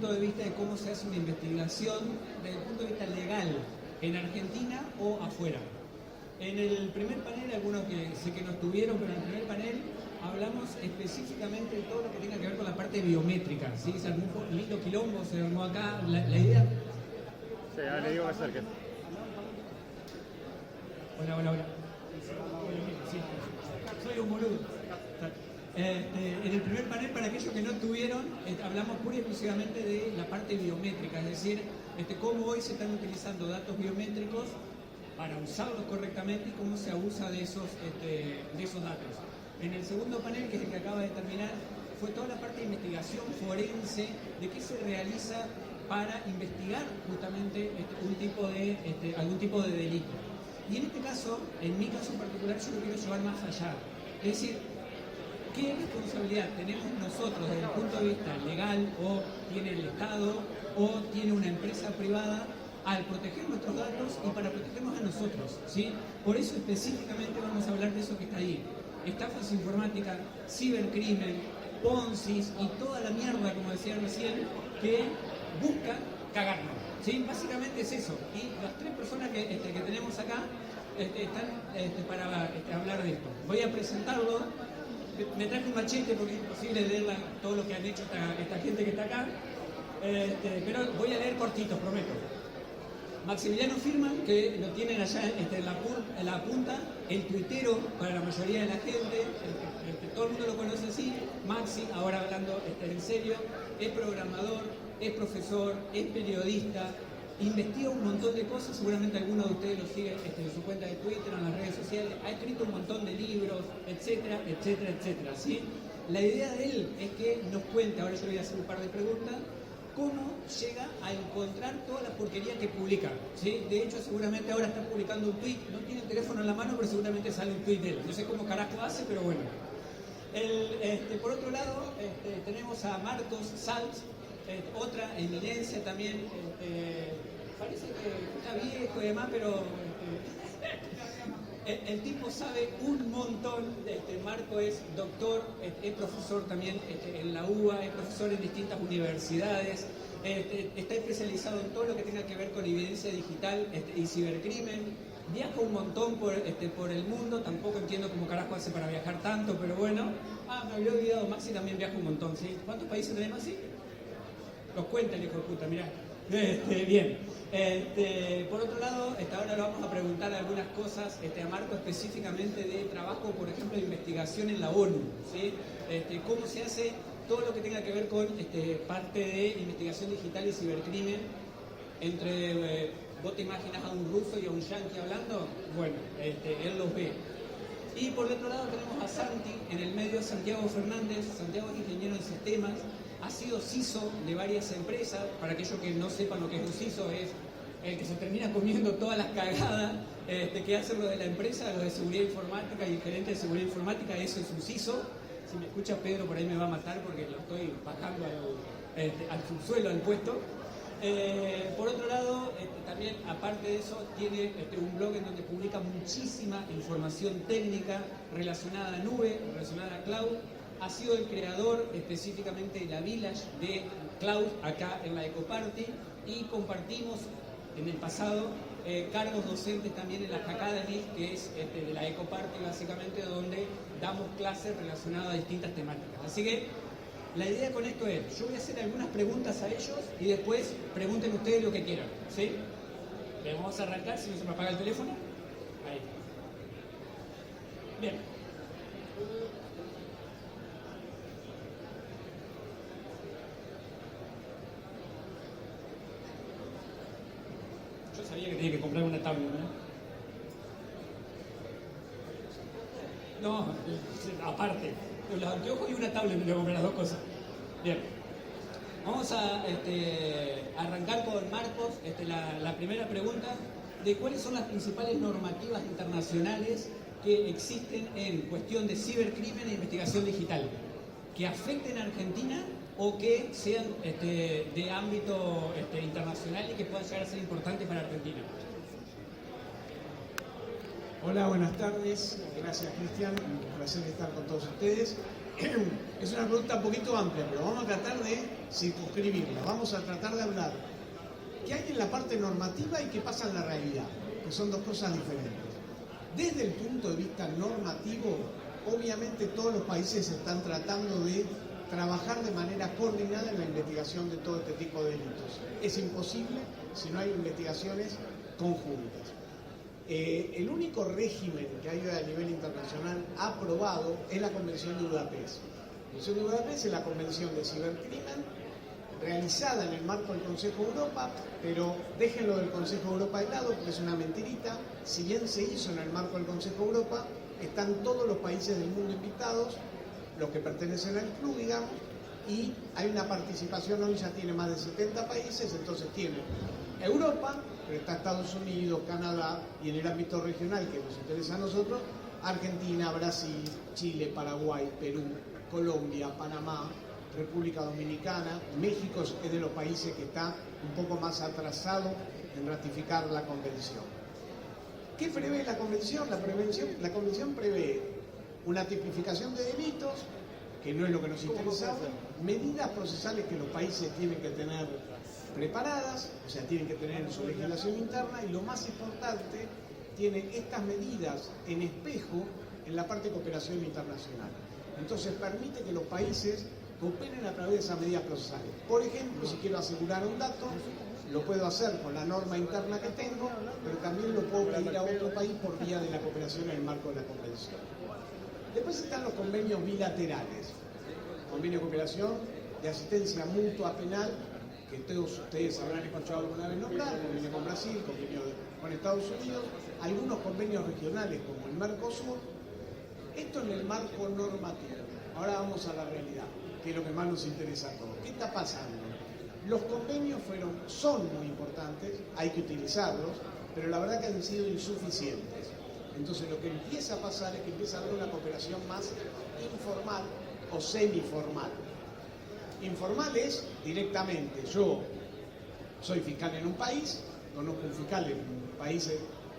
punto de vista de cómo se hace una investigación desde el punto de vista legal en Argentina o afuera. En el primer panel, algunos que sé que no estuvieron, pero en el primer panel hablamos específicamente de todo lo que tenga que ver con la parte biométrica, ¿sí? Se armó un lindo quilombo, se armó acá, la idea... Sí, ahora le digo que acerque. Hola. Sí, soy un boludo. En el primer panel, para aquellos que no estuvieron, hablamos pura y exclusivamente de la parte biométrica, es decir, cómo hoy se están utilizando datos biométricos para usarlos correctamente y cómo se abusa de esos datos. En el segundo panel, que es el que acaba de terminar, fue toda la parte de investigación forense, de qué se realiza para investigar justamente algún tipo de delito. Y en este caso, en mi caso en particular, yo lo quiero llevar más allá. Es decir, ¿qué responsabilidad tenemos nosotros desde el punto de vista legal, o tiene el Estado, o tiene una empresa privada, al proteger nuestros datos y para protegernos a nosotros, ¿sí? Por eso específicamente vamos a hablar de eso que está ahí. Estafas informáticas, cibercrimen, poncis y toda la mierda, como decía recién, que buscan cagarnos, ¿sí? Básicamente es eso. Y las tres personas que tenemos acá están para hablar de esto. Voy a presentarlo. Me traje un machete porque es imposible leer todo lo que han hecho esta gente que está acá, pero voy a leer cortitos, prometo. Maximiliano Firman, que lo tienen allá en la punta, el tuitero para la mayoría de la gente, todo el mundo lo conoce así. Maxi, ahora hablando en serio, es programador, es profesor, es periodista, investiga un montón de cosas, seguramente algunos de ustedes lo siguen en su cuenta de Twitter, en las redes sociales, ha escrito un montón de libros, etcétera, ¿sí? La idea de él es que nos cuente, ahora yo le voy a hacer un par de preguntas, cómo llega a encontrar toda la porquería que publica, ¿sí? De hecho, seguramente ahora está publicando un tweet, no tiene el teléfono en la mano, pero seguramente sale un tweet de él. No sé cómo carajo hace, pero bueno. Por otro lado, tenemos a Marcos Salz, otra eminencia también, parece que está viejo y demás, pero el tipo sabe un montón. Marco es doctor, es profesor también en la UBA, es profesor en distintas universidades, está especializado en todo lo que tenga que ver con evidencia digital y cibercrimen, viaja un montón por el mundo, tampoco entiendo cómo carajo hace para viajar tanto, pero bueno. Me había olvidado, Maxi también viaja un montón, ¿sí? ¿Cuántos países tenemos así? Los cuenta el hijo de puta, mirá. Bien. Por otro lado, ahora le vamos a preguntar algunas cosas a Marco específicamente de trabajo, por ejemplo, de investigación en la ONU, ¿sí? Cómo se hace todo lo que tenga que ver con parte de investigación digital y cibercrimen. ¿Vos te imaginas a un ruso y a un yanqui hablando? Bueno, él los ve. Y por el otro lado tenemos a Santi, en el medio Santiago Fernández. Santiago es ingeniero en sistemas, ha sido CISO de varias empresas. Para aquellos que no sepan lo que es un CISO, es el que se termina comiendo todas las cagadas que hace lo de la empresa, lo de seguridad informática y el gerente de seguridad informática. Eso es un CISO. Si me escucha Pedro por ahí me va a matar porque lo estoy bajando al subsuelo, al puesto. Por otro lado, también aparte de eso, tiene un blog en donde publica muchísima información técnica relacionada a nube, relacionada a cloud. Ha sido el creador específicamente de la Village de Cloud acá en la Ecoparty, y compartimos en el pasado cargos docentes también en la Academy, que es de la Ecoparty básicamente, donde damos clases relacionadas a distintas temáticas. Así que la idea con esto es, yo voy a hacer algunas preguntas a ellos y después pregunten ustedes lo que quieran, ¿sí? Vamos a arrancar, si no se me apaga el teléfono. Ahí. Bien. Yo sabía que tenía que comprar una tablet, ¿no? No, aparte, los anteojos y una tablet me tengo que comprar las dos cosas. Bien. Vamos a arrancar con Marcos. La primera pregunta, de cuáles son las principales normativas internacionales que existen en cuestión de cibercrimen e investigación digital, que afecten a Argentina o que sean de ámbito internacional y que puedan llegar a ser importantes para Argentina. Hola, buenas tardes. Gracias, Cristian. Un placer estar con todos ustedes. Es una pregunta un poquito amplia, pero vamos a tratar de circunscribirla. Vamos a tratar de hablar qué hay en la parte normativa y qué pasa en la realidad, que son dos cosas diferentes. Desde el punto de vista normativo, obviamente todos los países están tratando de trabajar de manera coordinada en la investigación de todo este tipo de delitos. Es imposible si no hay investigaciones conjuntas. El único régimen que hay a nivel internacional aprobado es la Convención de Budapest. La Convención de Budapest es la Convención de Cibercrimen realizada en el marco del Consejo de Europa, pero déjenlo del Consejo de Europa de lado porque es una mentirita. Si bien se hizo en el marco del Consejo de Europa, están todos los países del mundo invitados, los que pertenecen al club, digamos, y hay una participación, hoy ya tiene más de 70 países, entonces tiene Europa, pero está Estados Unidos, Canadá, y en el ámbito regional que nos interesa a nosotros, Argentina, Brasil, Chile, Paraguay, Perú, Colombia, Panamá, República Dominicana. México es de los países que está un poco más atrasado en ratificar la convención. ¿Qué prevé la convención? La convención prevé una tipificación de delitos, que no es lo que nos interesa, medidas procesales que los países tienen que tener preparadas, o sea, tienen que tener en su legislación interna, y lo más importante, tiene estas medidas en espejo en la parte de cooperación internacional. Entonces permite que los países cooperen a través de esas medidas procesales. Por ejemplo, si quiero asegurar un dato, lo puedo hacer con la norma interna que tengo, pero también lo puedo pedir a otro país por vía de la cooperación en el marco de la convención. Después están los convenios bilaterales, convenio de cooperación de asistencia mutua penal, que todos ustedes habrán escuchado alguna vez nombrar, convenio con Brasil, convenio con Estados Unidos, algunos convenios regionales como el Mercosur. Esto en el marco normativo. Ahora vamos a la realidad, que es lo que más nos interesa a todos. ¿Qué está pasando? Los convenios son muy importantes, hay que utilizarlos, pero la verdad que han sido insuficientes. Entonces lo que empieza a pasar es que empieza a haber una cooperación más informal o semiformal. Informal es directamente, yo soy fiscal en un país, conozco un fiscal en un país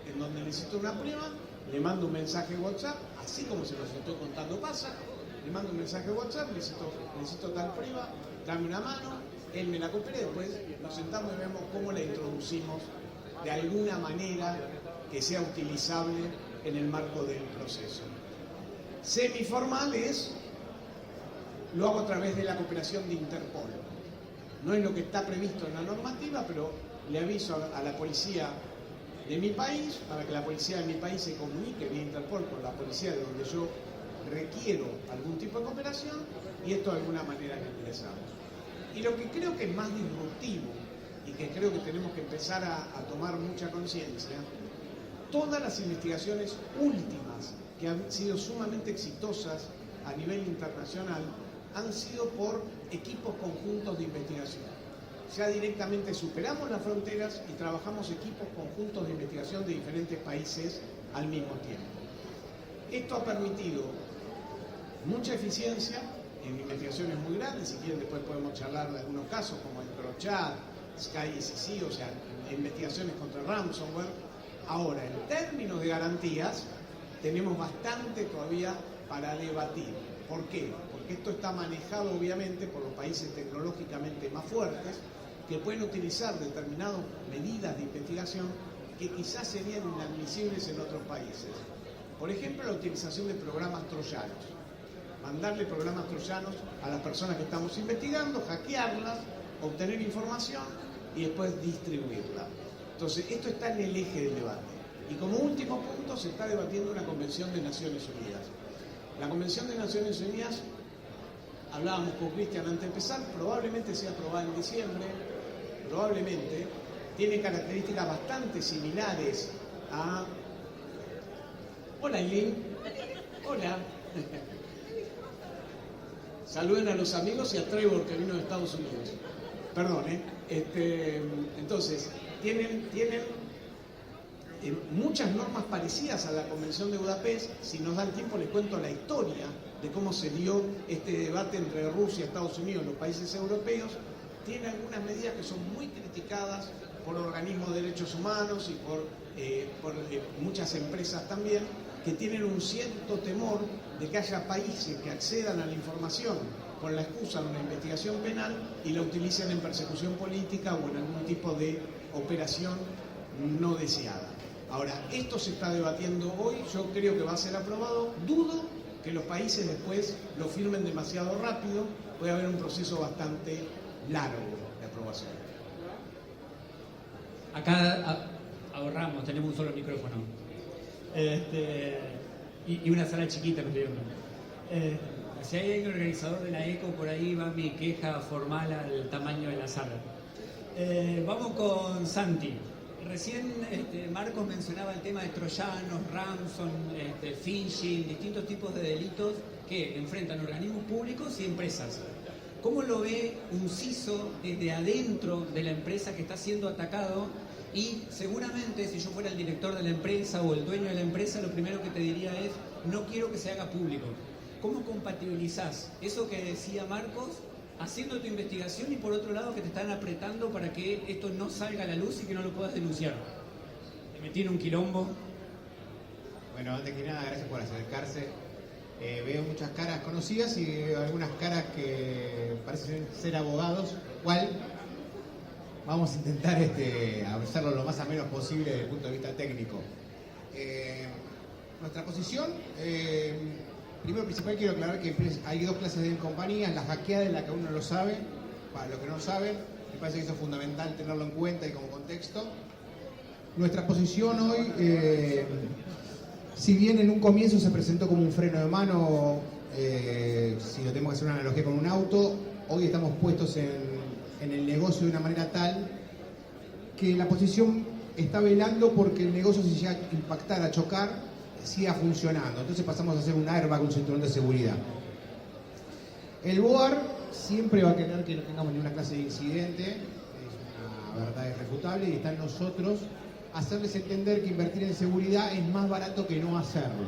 en donde necesito una prueba, le mando un mensaje WhatsApp, así como se los estoy contando pasa, le mando un mensaje WhatsApp, necesito tal prueba, dame una mano, él me la coopera, después nos sentamos y vemos cómo la introducimos de alguna manera que sea utilizable en el marco del proceso. Semiformal lo hago a través de la cooperación de Interpol. No es lo que está previsto en la normativa, pero le aviso a la policía de mi país, para que la policía de mi país se comunique vía Interpol con la policía de donde yo requiero algún tipo de cooperación, y esto de alguna manera lo ingresamos. Y lo que creo que es más disruptivo, y que creo que tenemos que empezar a tomar mucha conciencia, todas las investigaciones últimas que han sido sumamente exitosas a nivel internacional han sido por equipos conjuntos de investigación. Ya directamente superamos las fronteras y trabajamos equipos conjuntos de investigación de diferentes países al mismo tiempo. Esto ha permitido mucha eficiencia en investigaciones muy grandes. Si quieren después podemos charlar de algunos casos como el Crochat, SkySC, o sea, investigaciones contra ransomware. Ahora, en términos de garantías, tenemos bastante todavía para debatir. ¿Por qué? Porque esto está manejado obviamente por los países tecnológicamente más fuertes, que pueden utilizar determinadas medidas de investigación que quizás serían inadmisibles en otros países. Por ejemplo, la utilización de programas troyanos. Mandarle programas troyanos a las personas que estamos investigando, hackearlas, obtener información y después distribuirla. Entonces, esto está en el eje del debate. Y como último punto, se está debatiendo una Convención de Naciones Unidas. La Convención de Naciones Unidas, hablábamos con Cristian antes de empezar, probablemente sea aprobada en diciembre, probablemente, tiene características bastante similares a... Hola, Eileen. Hola. Saluden a los amigos y a Trevor, que vino de Estados Unidos. Perdón, entonces, tienen muchas normas parecidas a la Convención de Budapest. Si nos dan tiempo les cuento la historia de cómo se dio este debate entre Rusia, Estados Unidos y los países europeos. Tiene algunas medidas que son muy criticadas por organismos de derechos humanos y por muchas empresas también, que tienen un cierto temor de que haya países que accedan a la información con la excusa de una investigación penal y la utilicen en persecución política o en algún tipo de operación no deseada. Ahora, esto se está debatiendo hoy, yo creo que va a ser aprobado, dudo que los países después lo firmen demasiado rápido, puede haber un proceso bastante largo de aprobación. Acá ahorramos, tenemos un solo micrófono. Y una sala chiquita, no te digo. Si hay alguien organizador de la ECO, por ahí va mi queja formal al tamaño de la sala. Vamos con Santi. Recién Marcos mencionaba el tema de troyanos, ransom, phishing, distintos tipos de delitos que enfrentan organismos públicos y empresas. ¿Cómo lo ve un CISO desde adentro de la empresa que está siendo atacado? Y seguramente si yo fuera el director de la empresa o el dueño de la empresa, lo primero que te diría es, no quiero que se haga público. ¿Cómo compatibilizás eso que decía Marcos, haciendo tu investigación y por otro lado que te están apretando para que esto no salga a la luz y que no lo puedas denunciar? Te metí en un quilombo. Bueno, antes que nada, gracias por acercarse. Veo muchas caras conocidas y veo algunas caras que parecen ser abogados. ¿Cuál? Vamos a intentar hacerlo lo más ameno posible desde el punto de vista técnico. Nuestra posición, primero principal quiero aclarar que hay dos clases de compañías, la hackeada y la que uno lo sabe. Para los que no lo saben, me parece que eso es fundamental tenerlo en cuenta y como contexto. Nuestra posición hoy, si bien en un comienzo se presentó como un freno de mano, si lo tenemos que hacer una analogía con un auto, hoy estamos puestos en el negocio de una manera tal que la posición está velando porque el negocio, si llega a impactar, a chocar, siga funcionando. Entonces pasamos a hacer un airbag, un cinturón de seguridad. El BOAR siempre va a querer que no tengamos ninguna clase de incidente, es una verdad irrefutable, y está en nosotros hacerles entender que invertir en seguridad es más barato que no hacerlo.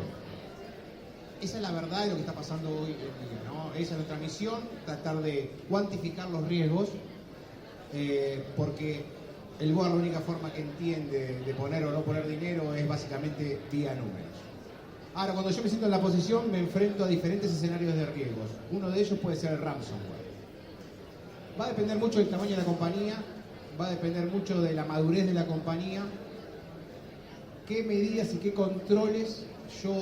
Esa es la verdad de lo que está pasando hoy en día, ¿no? Esa es nuestra misión, tratar de cuantificar los riesgos, porque el BOAR la única forma que entiende de poner o no poner dinero es básicamente vía números. Ahora, cuando yo me siento en la posición, me enfrento a diferentes escenarios de riesgos. Uno de ellos puede ser el ransomware. Va a depender mucho del tamaño de la compañía, va a depender mucho de la madurez de la compañía, qué medidas y qué controles yo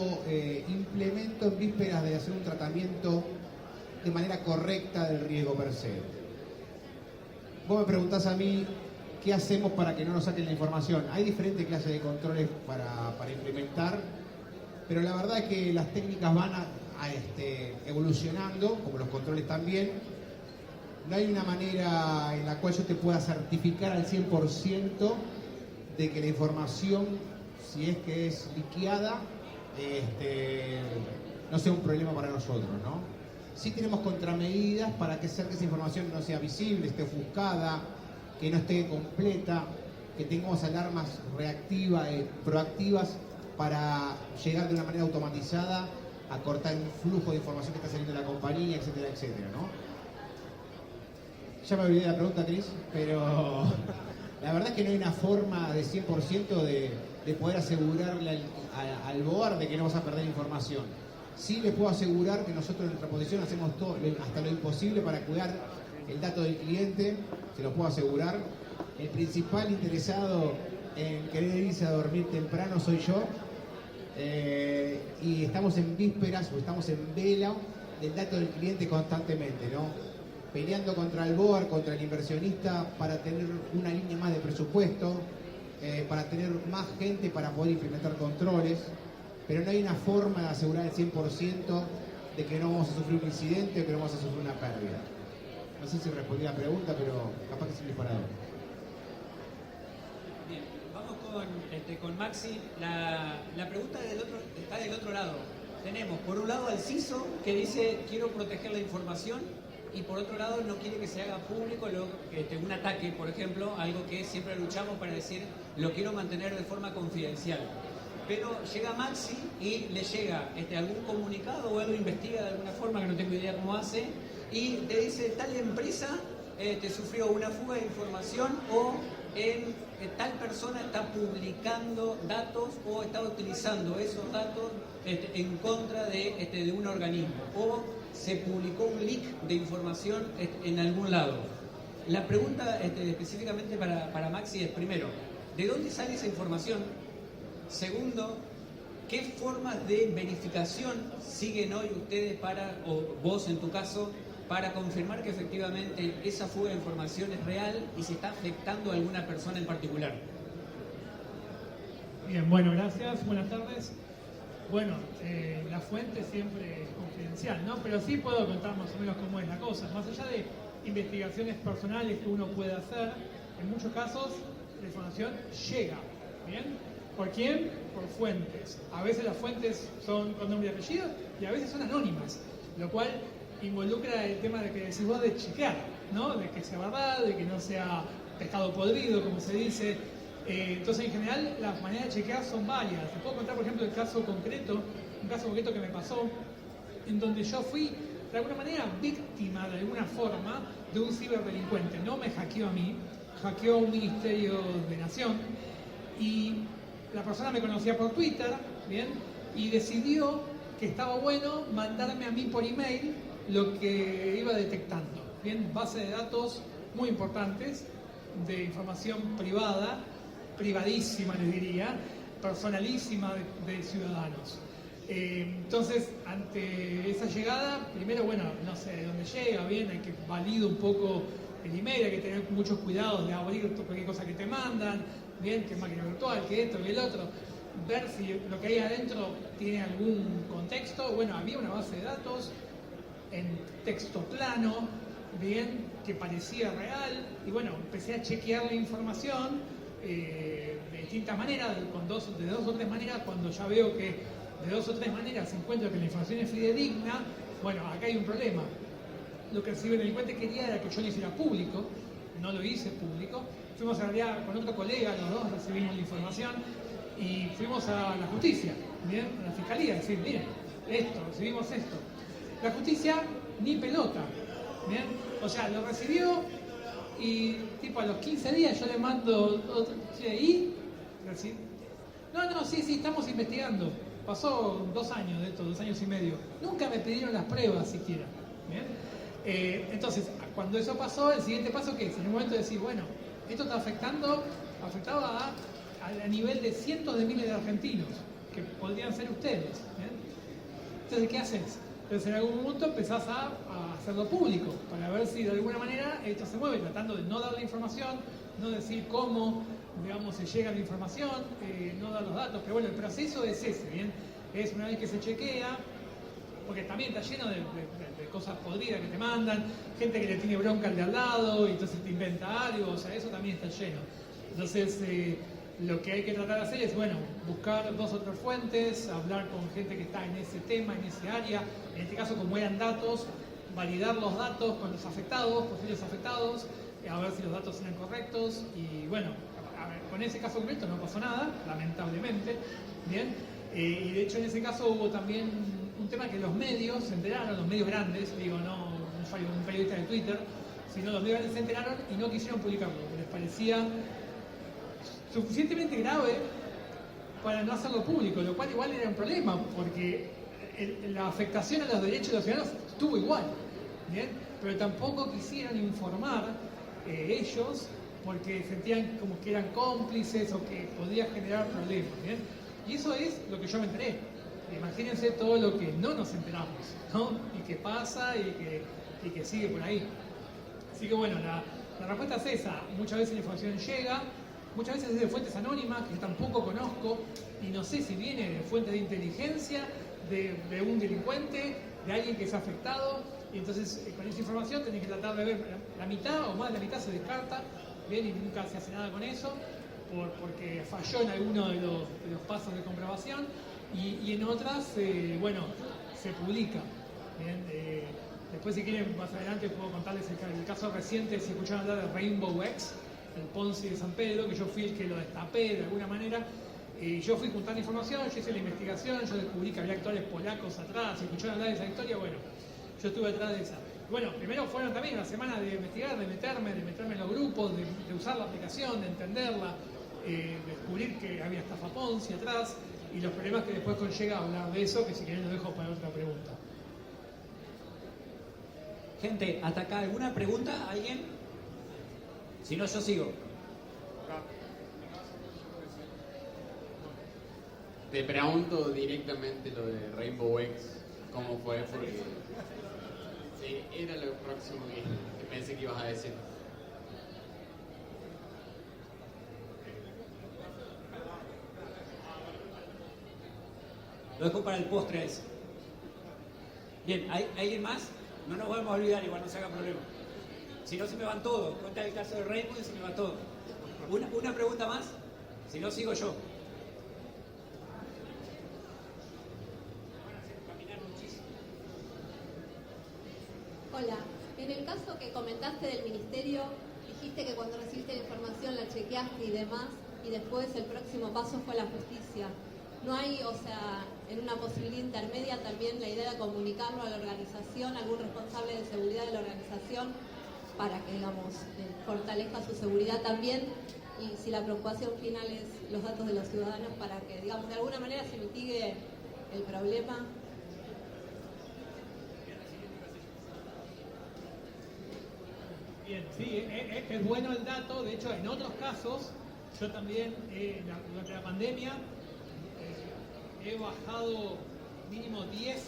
implemento en vísperas de hacer un tratamiento de manera correcta del riesgo per se. Vos me preguntás a mí qué hacemos para que no nos saquen la información. Hay diferentes clases de controles para implementar, pero la verdad es que las técnicas van evolucionando, como los controles también. No hay una manera en la cual yo te pueda certificar al 100% de que la información, si es que es liqueada, no sea un problema para nosotros, ¿no? Sí tenemos contramedidas para que esa información no sea visible, esté ofuscada, que no esté completa, que tengamos alarmas reactivas, proactivas, para llegar de una manera automatizada a cortar el flujo de información que está saliendo de la compañía, etcétera, etcétera, ¿no? Ya me olvidé de la pregunta, Cris, pero la verdad es que no hay una forma de 100% de poder asegurarle al BOAR de que no vas a perder información. Sí les puedo asegurar que nosotros en nuestra posición hacemos todo, hasta lo imposible para cuidar el dato del cliente, se lo puedo asegurar. El principal interesado en querer irse a dormir temprano soy yo, y estamos en vísperas o estamos en vela del dato del cliente constantemente, ¿no? Peleando contra el BOAR, contra el inversionista, para tener una línea más de presupuesto, para tener más gente para poder implementar controles, pero no hay una forma de asegurar el 100% de que no vamos a sufrir un incidente o que no vamos a sufrir una pérdida. No sé si respondí la pregunta, pero capaz que es un disparador. Bien, vamos con Maxi. La pregunta está del otro lado. Tenemos por un lado al CISO que dice quiero proteger la información, y por otro lado no quiere que se haga público un ataque, por ejemplo, algo que siempre luchamos para decir lo quiero mantener de forma confidencial. Pero llega Maxi y le llega algún comunicado o algo, investiga de alguna forma, que no tengo idea cómo hace, y te dice tal empresa te sufrió una fuga de información o tal persona está publicando datos o está utilizando esos datos en contra de un organismo, o se publicó un leak de información en algún lado. La pregunta específicamente para Maxi es, primero, ¿de dónde sale esa información? Segundo, ¿qué formas de verificación siguen hoy ustedes o vos en tu caso, para confirmar que efectivamente esa fuga de información es real y se está afectando a alguna persona en particular? Bien, bueno, gracias, buenas tardes. Bueno, la fuente siempre es confidencial, ¿no? Pero sí puedo contar más o menos cómo es la cosa. Más allá de investigaciones personales que uno puede hacer, en muchos casos la información llega, ¿bien? ¿Por quién? Por fuentes. A veces las fuentes son con nombre y apellido y a veces son anónimas, lo cual involucra el tema de que decís vos de chequear, ¿no? De que sea verdad, de que no sea pescado podrido, como se dice. Entonces, en general, las maneras de chequear son varias. Te puedo contar, por ejemplo, un caso concreto que me pasó, en donde yo fui, de alguna manera, víctima, de alguna forma, de un ciberdelincuente. No me hackeó a mí, hackeó a un ministerio de Nación, y la persona me conocía por Twitter, ¿bien? Y decidió que estaba bueno mandarme a mí por email lo que iba detectando, ¿bien? Base de datos muy importantes, de información privada, privadísima les diría, personalísima de ciudadanos. Entonces, ante esa llegada, primero, bueno, no sé de dónde llega, bien, hay que validar un poco el email, hay que tener muchos cuidados de abrir cualquier cosa que te mandan, bien, que es máquina virtual, que esto, que el otro, ver si lo que hay adentro tiene algún contexto. Bueno, había una base de datos en texto plano, bien, que parecía real, y bueno, empecé a chequear la información de distintas maneras, de dos o tres maneras. Cuando ya veo que de dos o tres maneras encuentro que la información es fidedigna, bueno, acá hay un problema. Lo que el ciberdelincuente quería era que yo lo hiciera público, no lo hice público. Fuimos a realidad con otro colega, los dos recibimos la información y fuimos a la justicia, ¿bien? A la fiscalía, a decir, miren, recibimos esto. La justicia ni pelota, ¿bien? O sea, lo recibió y tipo a los 15 días yo le mando otro, ¿y? No, sí, estamos investigando. Pasó 2 años de esto, 2 años y medio. Nunca me pidieron las pruebas siquiera, ¿bien? Entonces, cuando eso pasó, el siguiente paso, ¿qué es? En el momento de decir, bueno, esto está afectaba a nivel de cientos de miles de argentinos, que podrían ser ustedes, ¿bien? Entonces, ¿qué haces? Entonces, en algún momento empezás a hacerlo público, para ver si de alguna manera esto se mueve, tratando de no dar la información, no decir cómo, digamos, se llega a la información, no dar los datos, pero bueno, el proceso es ese, ¿bien? Es una vez que se chequea, porque también está lleno de cosas podridas que te mandan, gente que le tiene bronca al de al lado y entonces te inventa algo, o sea, eso también está lleno. Entonces, lo que hay que tratar de hacer es, bueno, buscar 2 o 3 fuentes, hablar con gente que está en ese tema, en ese área, en este caso como eran datos, validar los datos con los afectados, posibles afectados, a ver si los datos eran correctos, y bueno, a ver, con ese caso concreto no pasó nada, lamentablemente, ¿bien? Y de hecho en ese caso hubo también un tema que los medios se enteraron, los medios grandes, digo, no un periodista de Twitter, sino los medios grandes se enteraron y no quisieron publicarlo, porque les parecía suficientemente grave para no hacerlo público, lo cual igual era un problema, porque la afectación a los derechos de los ciudadanos estuvo igual, ¿bien? Pero tampoco quisieron informar ellos, porque sentían como que eran cómplices o que podía generar problemas, ¿bien? Y eso es lo que yo me enteré. Imagínense todo lo que no nos enteramos, ¿no? Y que pasa y que sigue por ahí. Así que bueno, la respuesta es esa. Muchas veces la información llega, muchas veces es de fuentes anónimas que tampoco conozco y no sé si viene de fuentes de inteligencia, de un delincuente, de alguien que es afectado. Y entonces con esa información tenés que tratar de ver la mitad o más de la mitad se descarta, bien, y nunca se hace nada con eso, porque falló en alguno de los pasos de comprobación, y en otras, bueno, se publica. Bien, después si quieren más adelante puedo contarles el caso reciente, si escucharon hablar de Rainbow X, el Ponzi de San Pedro, que yo fui el que lo destapé de alguna manera. Yo fui juntando información, yo hice la investigación, yo descubrí que había actores polacos atrás, si escucharon hablar de esa historia, bueno, yo estuve detrás de esa. Bueno, primero fueron también una semana de investigar, de meterme en los grupos, de usar la aplicación, de entenderla, descubrir que había estafa Ponzi atrás y los problemas que después conlleva hablar de eso, que si quieren lo dejo para otra pregunta. Gente, hasta acá, ¿alguna pregunta? ¿Alguien? Si no, yo sigo. Te pregunto directamente lo de Rainbow X, ¿cómo fue? Porque sí, era lo próximo que pensé que ibas a decir. Lo dejo para el postre ese. Bien, ¿hay alguien más? No nos vamos a olvidar, igual no se haga problema. Si no, se me van todos. Cuenta el caso de Rainbow y se me va todo. Una pregunta más, si no, sigo yo. Hola, en el caso que comentaste del ministerio, dijiste que cuando recibiste la información la chequeaste y demás, y después el próximo paso fue la justicia. ¿No hay, o sea, en una posibilidad intermedia también la idea de comunicarlo a la organización, algún responsable de seguridad de la organización, para que, digamos, fortalezca su seguridad también? Y si la preocupación final es los datos de los ciudadanos, para que, digamos, de alguna manera se mitigue el problema. Bien, sí, es bueno el dato. De hecho, en otros casos, yo también, durante la pandemia, he bajado mínimo 10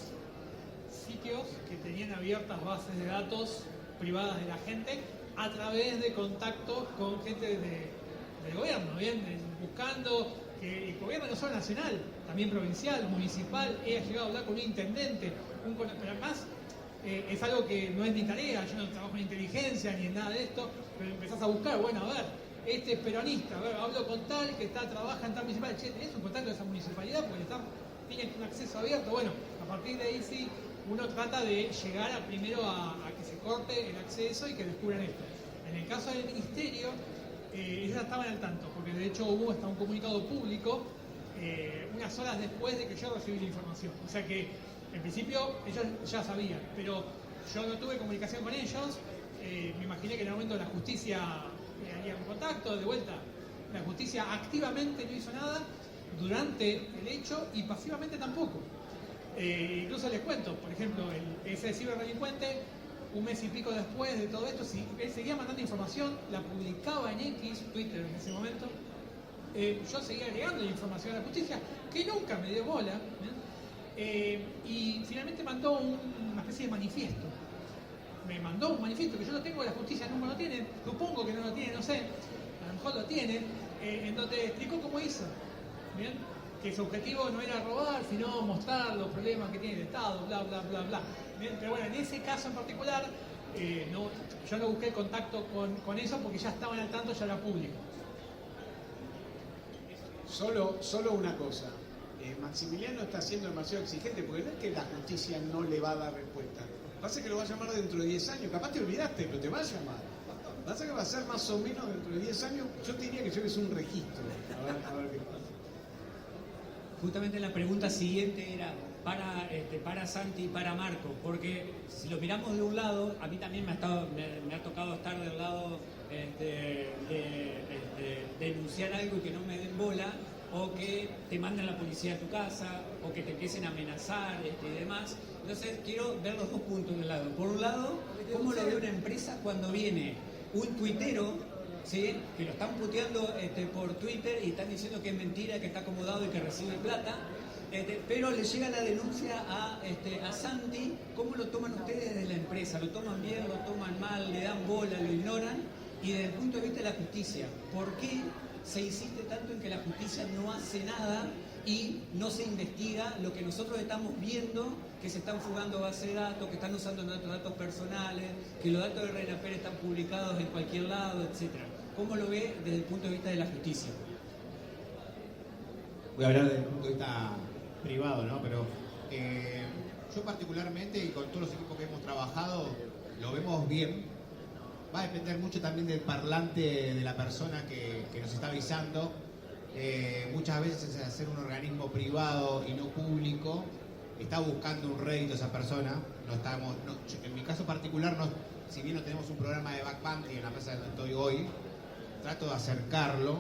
sitios que tenían abiertas bases de datos privadas de la gente a través de contactos con gente del gobierno, ¿bien? Buscando que el gobierno no solo nacional, también provincial, municipal. He llegado a hablar con un intendente, pero además es algo que no es mi tarea, yo no trabajo en inteligencia ni en nada de esto, pero empezás a buscar, bueno, a ver, este es peronista, a ver, hablo con tal que trabaja en tal municipalidad, che, ¿tenés un contacto de esa municipalidad? Porque tiene un acceso abierto. Bueno, a partir de ahí sí, uno trata de llegar primero a que se corte el acceso y que descubran esto. En el caso del ministerio, ellos ya estaban al tanto, porque de hecho hubo hasta un comunicado público unas horas después de que yo recibí la información. O sea que, en principio, ellos ya sabían, pero yo no tuve comunicación con ellos. Me imaginé que en el momento la justicia haría un contacto, de vuelta. La justicia activamente no hizo nada durante el hecho y pasivamente tampoco. Incluso les cuento, por ejemplo, ese ciberdelincuente, un mes y pico después de todo esto, él seguía mandando información, la publicaba en X, Twitter en ese momento. Yo seguía agregando la información a la justicia, que nunca me dio bola. Y finalmente mandó una especie de manifiesto. Me mandó un manifiesto que yo no tengo, la justicia nunca lo tiene, supongo que no lo tiene, no sé, a lo mejor lo tiene, en donde explicó cómo hizo, ¿bien? Que su objetivo no era robar, sino mostrar los problemas que tiene el Estado, bla, bla, bla, bla. ¿Bien? Pero bueno, en ese caso en particular, yo no busqué contacto con eso porque ya estaban al tanto, ya era público. Solo una cosa. Maximiliano está siendo demasiado exigente porque no es que la justicia no le va a dar respuesta. Pasa que lo va a llamar dentro de 10 años. Capaz te olvidaste, pero te va a llamar. Pasa que va a ser más o menos dentro de 10 años. Yo te diría que lleves un registro. A ver qué pasa. Justamente la pregunta siguiente era para Santi y para Marco, porque si lo miramos de un lado, a mí también me ha tocado estar del lado de denunciar algo y que no me den bola, o que te manden la policía a tu casa, o que te empiecen a amenazar y demás. Entonces quiero ver los dos puntos del lado. Por un lado, ¿cómo lo ve una empresa cuando viene un tuitero, ¿sí?, que lo están puteando por Twitter y están diciendo que es mentira, que está acomodado y que recibe plata, pero le llega la denuncia a Santi? ¿Cómo lo toman ustedes desde la empresa? ¿Lo toman bien, lo toman mal, le dan bola, lo ignoran? Y desde el punto de vista de la justicia, ¿por qué se insiste tanto en que la justicia no hace nada y no se investiga lo que nosotros estamos viendo, que se están fugando bases de datos, que están usando nuestros datos personales, que los datos de Reina Pérez están publicados en cualquier lado, etcétera? ¿Cómo lo ve desde el punto de vista de la justicia? Voy a hablar desde el punto de vista privado, ¿no? Pero yo particularmente, y con todos los equipos que hemos trabajado, lo vemos bien. Va a depender mucho también del parlante de la persona que nos está avisando. Muchas veces, al ser un organismo privado y no público, está buscando un rédito esa persona. En mi caso particular, si bien no tenemos un programa de backbanking en la empresa donde estoy hoy, trato de acercarlo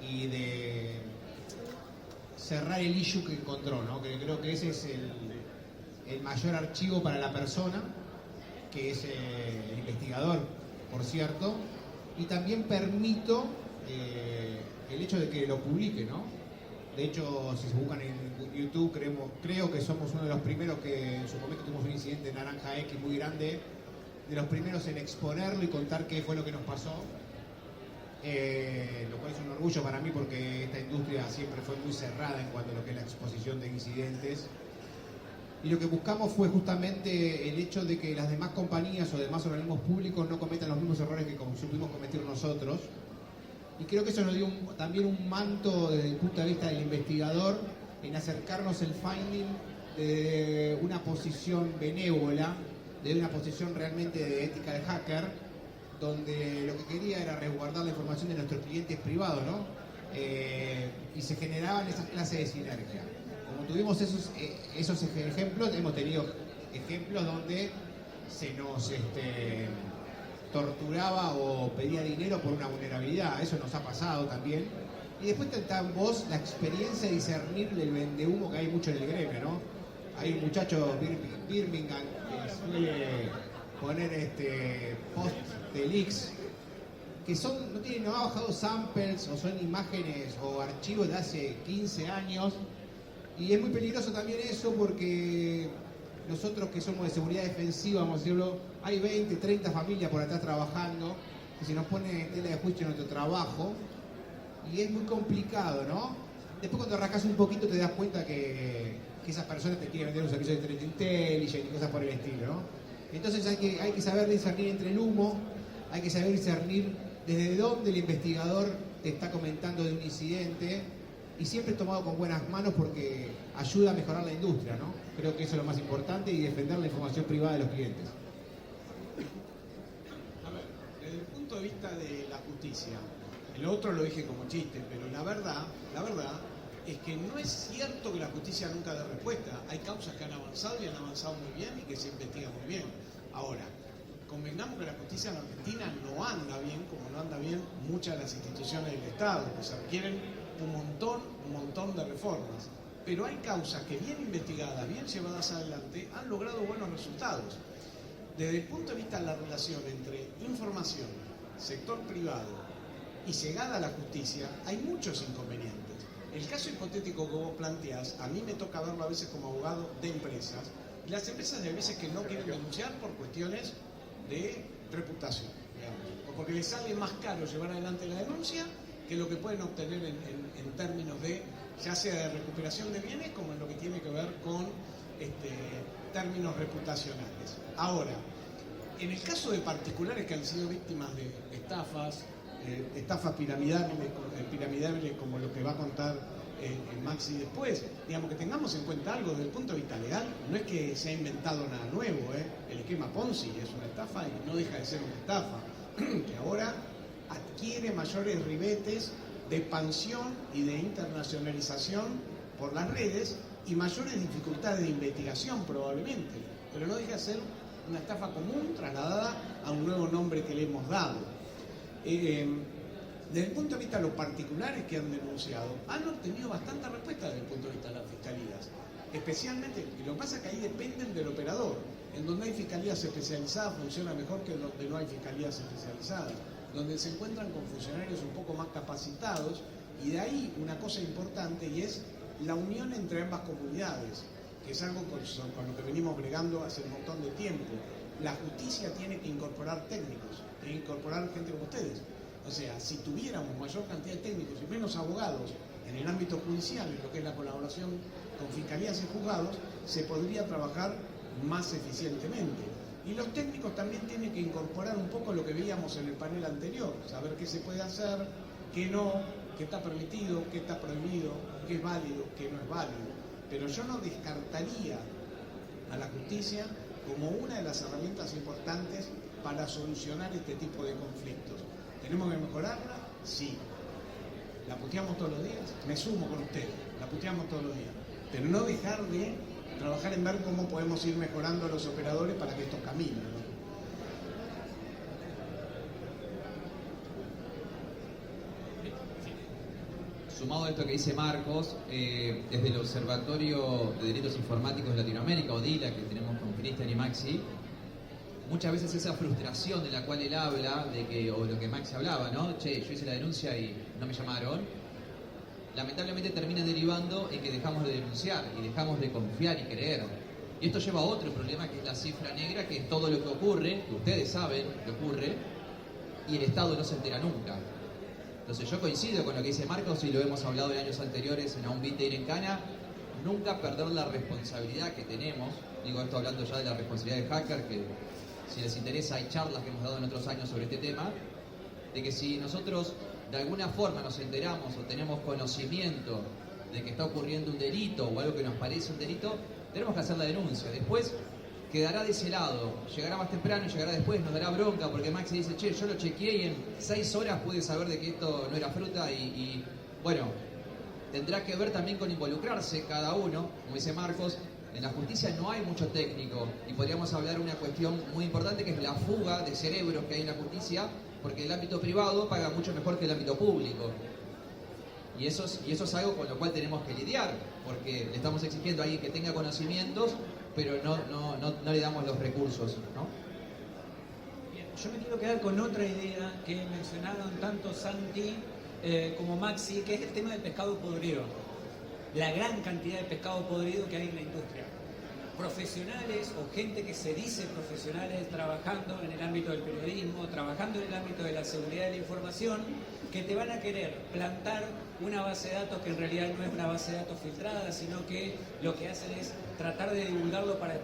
y de cerrar el issue que encontró, ¿no? Que creo que ese es el mayor archivo para la persona, que es el investigador, por cierto, y también permito el hecho de que lo publique, ¿no? De hecho, si se buscan en YouTube, creo que somos uno de los primeros que en su momento tuvimos un incidente de Naranja X muy grande, de los primeros en exponerlo y contar qué fue lo que nos pasó, lo cual es un orgullo para mí porque esta industria siempre fue muy cerrada en cuanto a lo que es la exposición de incidentes. Y lo que buscamos fue justamente el hecho de que las demás compañías o demás organismos públicos no cometan los mismos errores que supimos cometer nosotros. Y creo que eso nos dio también un manto desde el punto de vista del investigador en acercarnos el finding de una posición benévola, de una posición realmente de ética de hacker, donde lo que quería era resguardar la información de nuestros clientes privados, ¿no? Y se generaban esas clases de sinergia. Como tuvimos esos ejemplos, hemos tenido ejemplos donde se nos torturaba o pedía dinero por una vulnerabilidad. Eso nos ha pasado también. Y después tentamos vos la experiencia de discernir el vendehumo que hay mucho en el gremio, ¿no? Hay un muchacho Birmingham que suele poner post de leaks que no ha bajado samples o son imágenes o archivos de hace 15 años. Y es muy peligroso también eso porque nosotros que somos de seguridad defensiva, vamos a decirlo, hay 20, 30 familias por atrás trabajando que se nos pone en tela de juicio nuestro trabajo y es muy complicado, ¿no? Después cuando rascas un poquito te das cuenta que esas personas te quieren vender un servicio de threat intelligence y cosas por el estilo, ¿no? Entonces hay que saber discernir entre el humo, hay que saber discernir desde dónde el investigador te está comentando de un incidente y siempre tomado con buenas manos porque ayuda a mejorar la industria, ¿no? Creo que eso es lo más importante y defender la información privada de los clientes. A ver, desde el punto de vista de la justicia, el otro lo dije como chiste, pero la verdad es que no es cierto que la justicia nunca dé respuesta. Hay causas que han avanzado y han avanzado muy bien y que se investigan muy bien. Ahora, convengamos que la justicia en Argentina no anda bien, como no anda bien muchas de las instituciones del Estado, que se requieren un montón de reformas. Pero hay causas que bien investigadas, bien llevadas adelante, han logrado buenos resultados. Desde el punto de vista de la relación entre información, sector privado y llegada a la justicia, hay muchos inconvenientes. El caso hipotético que vos planteás, a mí me toca verlo a veces como abogado de empresas, y las empresas hay veces que no quieren denunciar por cuestiones de reputación, digamos, o porque les sale más caro llevar adelante la denuncia que lo que pueden obtener en términos de, ya sea de recuperación de bienes, como en lo que tiene que ver con términos reputacionales. Ahora, en el caso de particulares que han sido víctimas de estafas piramidales como lo que va a contar Maxi después, digamos que tengamos en cuenta algo desde el punto de vista legal, no es que se ha inventado nada nuevo, el esquema Ponzi es una estafa y no deja de ser una estafa, que ahora adquiere mayores ribetes de expansión y de internacionalización por las redes y mayores dificultades de investigación probablemente, pero no deja de ser una estafa común trasladada a un nuevo nombre que le hemos dado. Desde el punto de vista de los particulares que han denunciado, han obtenido bastante respuesta desde el punto de vista de las fiscalías. Especialmente, y lo que pasa es que ahí dependen del operador. En donde hay fiscalías especializadas funciona mejor que en donde no hay fiscalías especializadas. Donde se encuentran con funcionarios un poco más capacitados. Y de ahí una cosa importante y es la unión entre ambas comunidades, que es algo con lo que venimos bregando hace un montón de tiempo. La justicia tiene que incorporar técnicos, tiene que incorporar gente como ustedes. O sea, si tuviéramos mayor cantidad de técnicos y menos abogados en el ámbito judicial, en lo que es la colaboración con fiscalías y juzgados, se podría trabajar más eficientemente. Y los técnicos también tienen que incorporar un poco lo que veíamos en el panel anterior, saber qué se puede hacer, qué no, qué está permitido, qué está prohibido, qué es válido, qué no es válido. Pero yo no descartaría a la justicia como una de las herramientas importantes para solucionar este tipo de conflictos. ¿Tenemos que mejorarla? Sí. ¿La puteamos todos los días? Me sumo con usted, la puteamos todos los días. Pero no dejar de trabajar en ver cómo podemos ir mejorando a los operadores para que esto camine, ¿no? Sumado a esto que dice Marcos, desde el Observatorio de Delitos Informáticos de Latinoamérica, ODILA, que tenemos con Cristian y Maxi, muchas veces esa frustración de la cual él habla, de que, o lo que Maxi hablaba, ¿no? Che, yo hice la denuncia y no me llamaron, lamentablemente termina derivando en que dejamos de denunciar y dejamos de confiar y creer. Y esto lleva a otro problema, que es la cifra negra, que es todo lo que ocurre, que ustedes saben que ocurre, y el Estado no se entera nunca. Entonces yo coincido con lo que dice Marcos, y lo hemos hablado en años anteriores en A un Bit de Ir en Cana, nunca perder la responsabilidad que tenemos. Digo esto hablando ya de la responsabilidad de hacker, que si les interesa hay charlas que hemos dado en otros años sobre este tema, de que si nosotros de alguna forma nos enteramos o tenemos conocimiento de que está ocurriendo un delito o algo que nos parece un delito, tenemos que hacer la denuncia. Después quedará de ese lado, llegará más temprano y llegará después, nos dará bronca porque Maxi dice, che, yo lo chequeé y en 6 horas pude saber de que esto no era fruta y bueno, tendrá que ver también con involucrarse cada uno, como dice Marcos. En la justicia no hay mucho técnico y podríamos hablar de una cuestión muy importante, que es la fuga de cerebros que hay en la justicia, porque el ámbito privado paga mucho mejor que el ámbito público. Y eso es algo con lo cual tenemos que lidiar, porque le estamos exigiendo a alguien que tenga conocimientos, pero no le damos los recursos, ¿no? Bien, yo me quiero quedar con otra idea que mencionaron tanto Santi como Maxi, que es el tema del pescado podrido. La gran cantidad de pescado podrido que hay en la industria. Profesionales o gente que se dice profesionales trabajando en el ámbito del periodismo, trabajando en el ámbito de la seguridad de la información, que te van a querer plantar una base de datos que en realidad no es una base de datos filtrada, sino que lo que hacen es tratar de divulgarlo para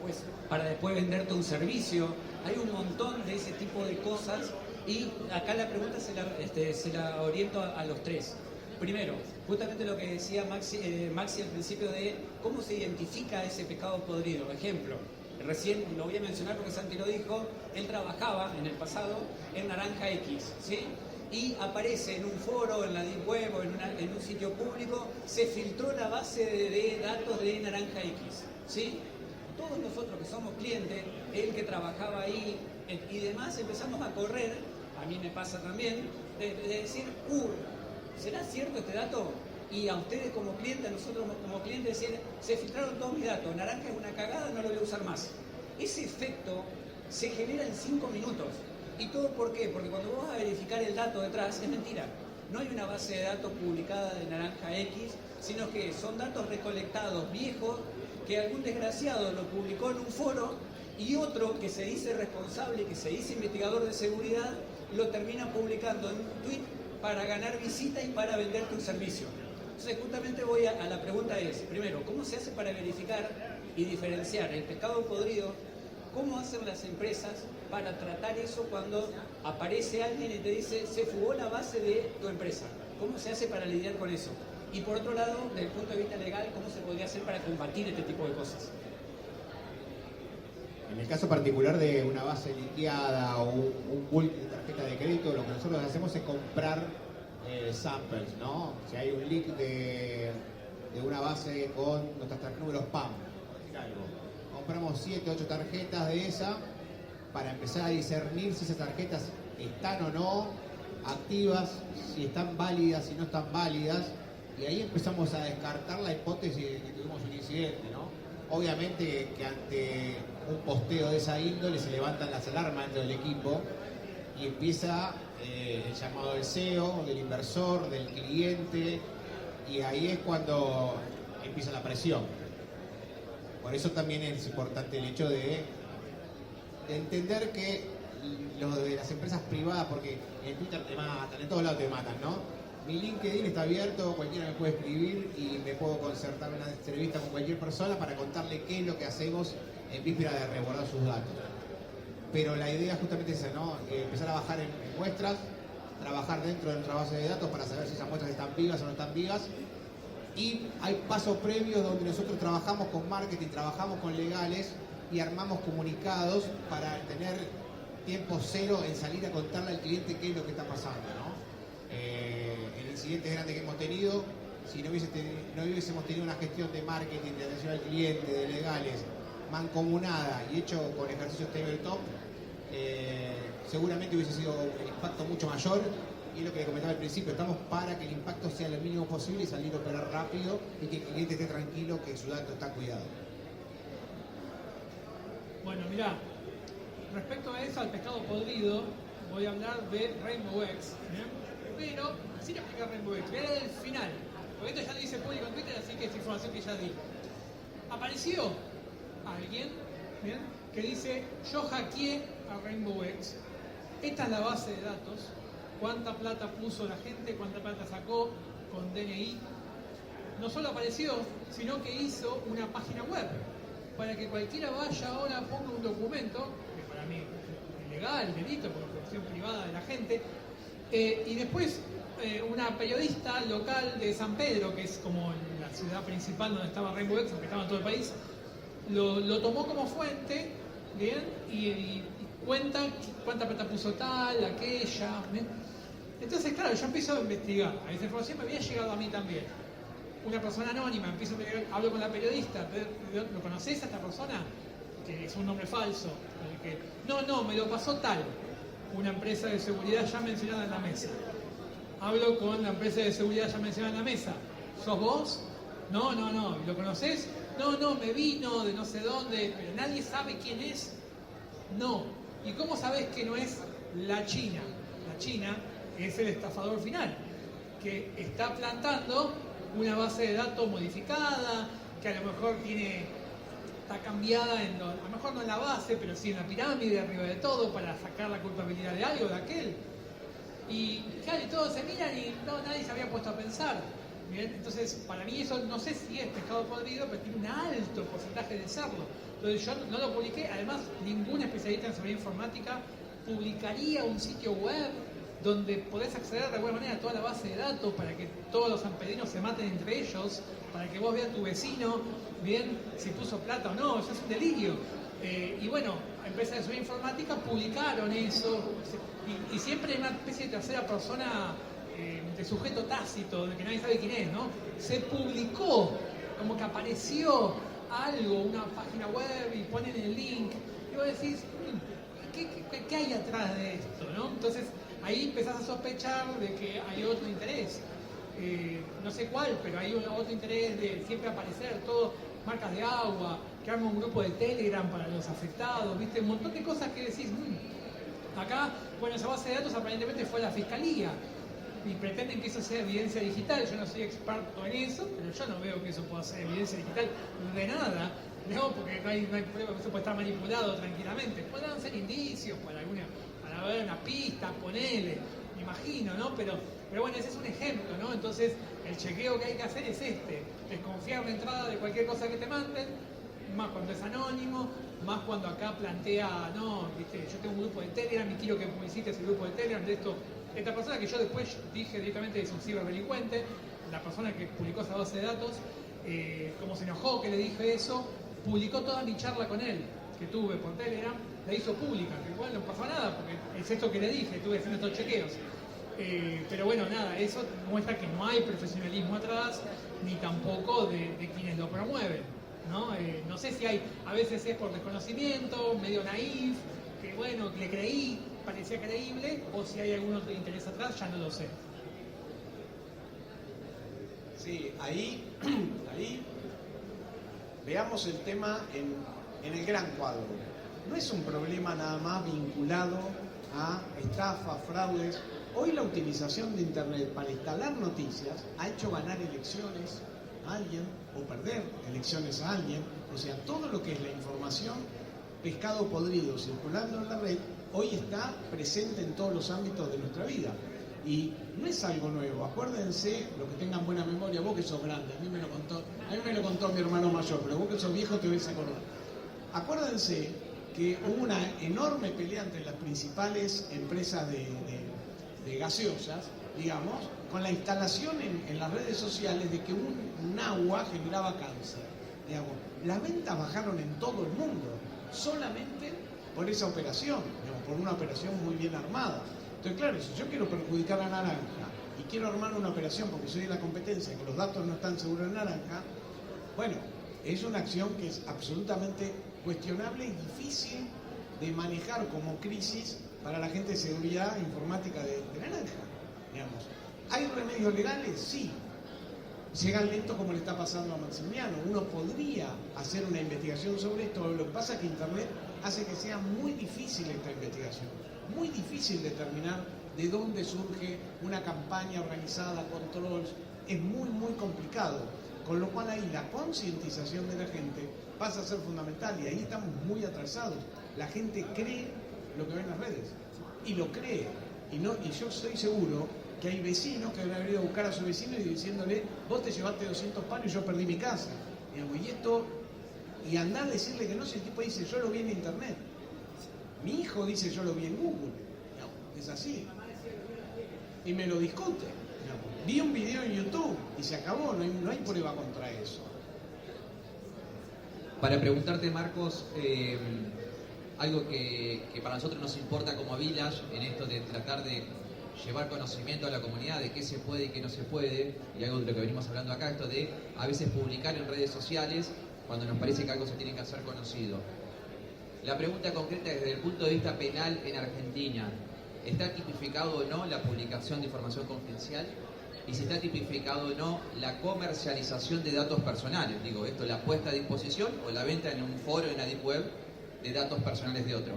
después venderte un servicio. Hay un montón de ese tipo de cosas y acá la pregunta se la oriento a los tres. Primero, justamente lo que decía Maxi al principio de cómo se identifica ese pescado podrido. Ejemplo, recién lo voy a mencionar porque Santi lo dijo, él trabajaba en el pasado en Naranja X, ¿sí? Y aparece en un foro, en la Deep Web o en un sitio público, se filtró la base de datos de Naranja X, ¿sí? Todos nosotros que somos clientes, él que trabajaba ahí y demás, empezamos a correr, a mí me pasa también, de decir, ¿será cierto este dato? Y a ustedes como clientes, a nosotros como clientes, decir, se filtraron todos mis datos, Naranja es una cagada, no lo voy a usar más. Ese efecto se genera en 5 minutos. ¿Y todo por qué? Porque cuando vos vas a verificar el dato detrás, es mentira. No hay una base de datos publicada de Naranja X, sino que son datos recolectados viejos que algún desgraciado lo publicó en un foro y otro que se dice responsable, que se dice investigador de seguridad, lo termina publicando en un tweet para ganar visita y para venderte un servicio. Entonces justamente voy a la pregunta es, primero, ¿cómo se hace para verificar y diferenciar el pescado podrido? ¿Cómo hacen las empresas para tratar eso cuando aparece alguien y te dice se fugó la base de tu empresa? ¿Cómo se hace para lidiar con eso? Y por otro lado, desde el punto de vista legal, ¿cómo se podría hacer para combatir este tipo de cosas? En el caso particular de una base liqueada o un bulk de tarjeta de crédito, lo que nosotros hacemos es comprar samples, ¿no? Si hay un leak de una base con nuestros números PAM, por decir algo, compramos 7, 8 tarjetas de esa para empezar a discernir si esas tarjetas están o no activas, si están válidas, si no están válidas, y ahí empezamos a descartar la hipótesis de que tuvimos un incidente, ¿no? Obviamente que ante un posteo de esa índole se levantan las alarmas dentro del equipo y empieza el llamado del CEO, del inversor, del cliente, y ahí es cuando empieza la presión. Por eso también es importante el hecho de entender que lo de las empresas privadas, porque en Twitter te matan, en todos lados te matan, ¿no? Mi LinkedIn está abierto, cualquiera me puede escribir y me puedo concertar una entrevista con cualquier persona para contarle qué es lo que hacemos en víspera de resguardar sus datos. Pero la idea justamente es esa, ¿no? Empezar a bajar en muestras, trabajar dentro de nuestra base de datos para saber si esas muestras están vivas o no están vivas. Y hay pasos previos donde nosotros trabajamos con marketing, trabajamos con legales y armamos comunicados para tener tiempo cero en salir a contarle al cliente qué es lo que está pasando, ¿no? El incidente grande que hemos tenido si no hubiésemos tenido una gestión de marketing, de atención al cliente, de legales, mancomunada y hecho con ejercicios tabletop, seguramente hubiese sido el impacto mucho mayor. Y lo que comentaba al principio, estamos para que el impacto sea lo mínimo posible y salir a operar rápido y que el cliente esté tranquilo que su dato está cuidado. Bueno, mirá, respecto a eso, al pescado podrido, voy a hablar de Rainbow X, ¿bien? Pero, sin explicar Rainbow X, voy a leer el final, porque esto ya lo hice público en Twitter, así que es información que ya di. Apareció alguien, ¿bien?, que dice, yo hackeé a Rainbow X, esta es la base de datos, cuánta plata puso la gente, cuánta plata sacó con DNI. No solo apareció, sino que hizo una página web para que cualquiera vaya ahora, ponga un documento, que para mí es ilegal, delito, por protección privada de la gente, y después una periodista local de San Pedro, que es como la ciudad principal donde estaba Rainbow X, aunque estaba en todo el país, lo tomó como fuente, ¿bien? Y cuenta cuánta plata puso tal, aquella, ¿bien? Entonces, claro, yo empiezo a investigar. A esa información me había llegado a mí también. Una persona anónima, empiezo a investigar, hablo con la periodista, ¿lo conoces a esta persona? Que es un nombre falso. No, me lo pasó tal. Una empresa de seguridad ya mencionada en la mesa. Hablo con la empresa de seguridad ya mencionada en la mesa. ¿Sos vos? No. ¿Lo conocés? No, me vino de no sé dónde, pero nadie sabe quién es. No. ¿Y cómo sabés que no es la China? La China es el estafador final, que está plantando una base de datos modificada, que a lo mejor está cambiada, a lo mejor no en la base, pero sí en la pirámide, arriba de todo, para sacar la culpabilidad de algo, de aquel. Y claro, y todos se miran y nadie se había puesto a pensar. ¿Bien? Entonces, para mí eso, no sé si es pescado podrido, pero tiene un alto porcentaje de serlo. Entonces yo no lo publiqué, además ningún especialista en seguridad informática publicaría un sitio web donde podés acceder de alguna manera a toda la base de datos para que todos los sanpedrinos se maten entre ellos, para que vos veas a tu vecino, bien, si puso plata o no, eso es un delirio. Y bueno, empresas de seguridad informática publicaron eso, y siempre hay una especie de tercera persona, de sujeto tácito, de que nadie sabe quién es, ¿no? Se publicó, como que apareció algo, una página web, y ponen el link, y vos decís, ¿qué hay atrás de esto, no? Entonces, ahí empezás a sospechar de que hay otro interés, no sé cuál, pero hay otro interés de siempre aparecer, todo, marcas de agua, que arma un grupo de Telegram para los afectados, ¿viste? Un montón de cosas que decís, acá, bueno, esa base de datos aparentemente fue la fiscalía, y pretenden que eso sea evidencia digital. Yo no soy experto en eso, pero yo no veo que eso pueda ser evidencia digital de nada, no, porque no hay prueba que eso puede estar manipulado tranquilamente. Podrán ser indicios para ver una pista, ponele, me imagino, ¿no? Pero bueno, ese es un ejemplo, ¿no? Entonces, el chequeo que hay que hacer es desconfiar de entrada de cualquier cosa que te manden, más cuando es anónimo, más cuando acá plantea, no, viste, yo tengo un grupo de Telegram y quiero que publicites el grupo de Telegram de esta persona que yo después dije directamente es un ciberdelincuente, la persona que publicó esa base de datos, como se enojó que le dije eso, publicó toda mi charla con él, que tuve por Telegram, la hizo pública, que igual no pasó nada, porque es esto que le dije, estuve haciendo estos chequeos. Pero bueno, nada, eso muestra que no hay profesionalismo atrás, ni tampoco de quienes lo promueven, ¿no? No sé si hay, a veces es por desconocimiento, medio naif, que bueno, que le creí, parecía creíble, o si hay algún otro interés atrás, ya no lo sé. Sí, ahí veamos el tema en el gran cuadro. No es un problema nada más vinculado a estafas, fraudes. Hoy la utilización de Internet para instalar noticias ha hecho ganar elecciones a alguien o perder elecciones a alguien. O sea, todo lo que es la información, pescado podrido circulando en la red, hoy está presente en todos los ámbitos de nuestra vida. Y no es algo nuevo. Acuérdense, los que tengan buena memoria, vos que sos grande, a mí me lo contó mi hermano mayor, pero vos que sos viejo te vais a acordar. Acuérdense que hubo una enorme pelea entre las principales empresas de gaseosas, digamos, con la instalación en las redes sociales de que un agua generaba cáncer. Digamos, las ventas bajaron en todo el mundo, solamente por esa operación, digamos, por una operación muy bien armada. Entonces, claro, si yo quiero perjudicar a Naranja y quiero armar una operación porque soy de la competencia, que los datos no están seguros en naranja, bueno, es una acción que es absolutamente cuestionable y difícil de manejar como crisis para la gente de seguridad informática de naranja, digamos. ¿Hay remedios legales? Sí. Llegan lento como le está pasando a Maximiliano. Uno podría hacer una investigación sobre esto, lo que pasa es que Internet hace que sea muy difícil esta investigación, muy difícil determinar de dónde surge una campaña organizada, controls, es muy complicado, con lo cual ahí la concientización de la gente pasa a ser fundamental y ahí estamos muy atrasados. La gente cree lo que ve en las redes y lo cree, y yo estoy seguro que hay vecinos que deben haber ido a buscar a su vecino y diciéndole, vos te llevaste 200 palos y yo perdí mi casa. Y andar a decirle que no, si el tipo dice, yo lo vi en internet. Mi hijo dice, yo lo vi en Google. Es así. Y me lo discute. Vi un video en YouTube y se acabó, no hay prueba contra eso. Para preguntarte, Marcos, algo que para nosotros nos importa como Village, en esto de tratar de llevar conocimiento a la comunidad de qué se puede y qué no se puede, y algo de lo que venimos hablando acá, esto de a veces publicar en redes sociales cuando nos parece que algo se tiene que hacer conocido. La pregunta concreta desde el punto de vista penal en Argentina, ¿está tipificado o no la publicación de información confidencial? Y si está tipificado o no la comercialización de datos personales, digo, esto, la puesta a disposición o la venta en un foro en la Deep Web de datos personales de otro.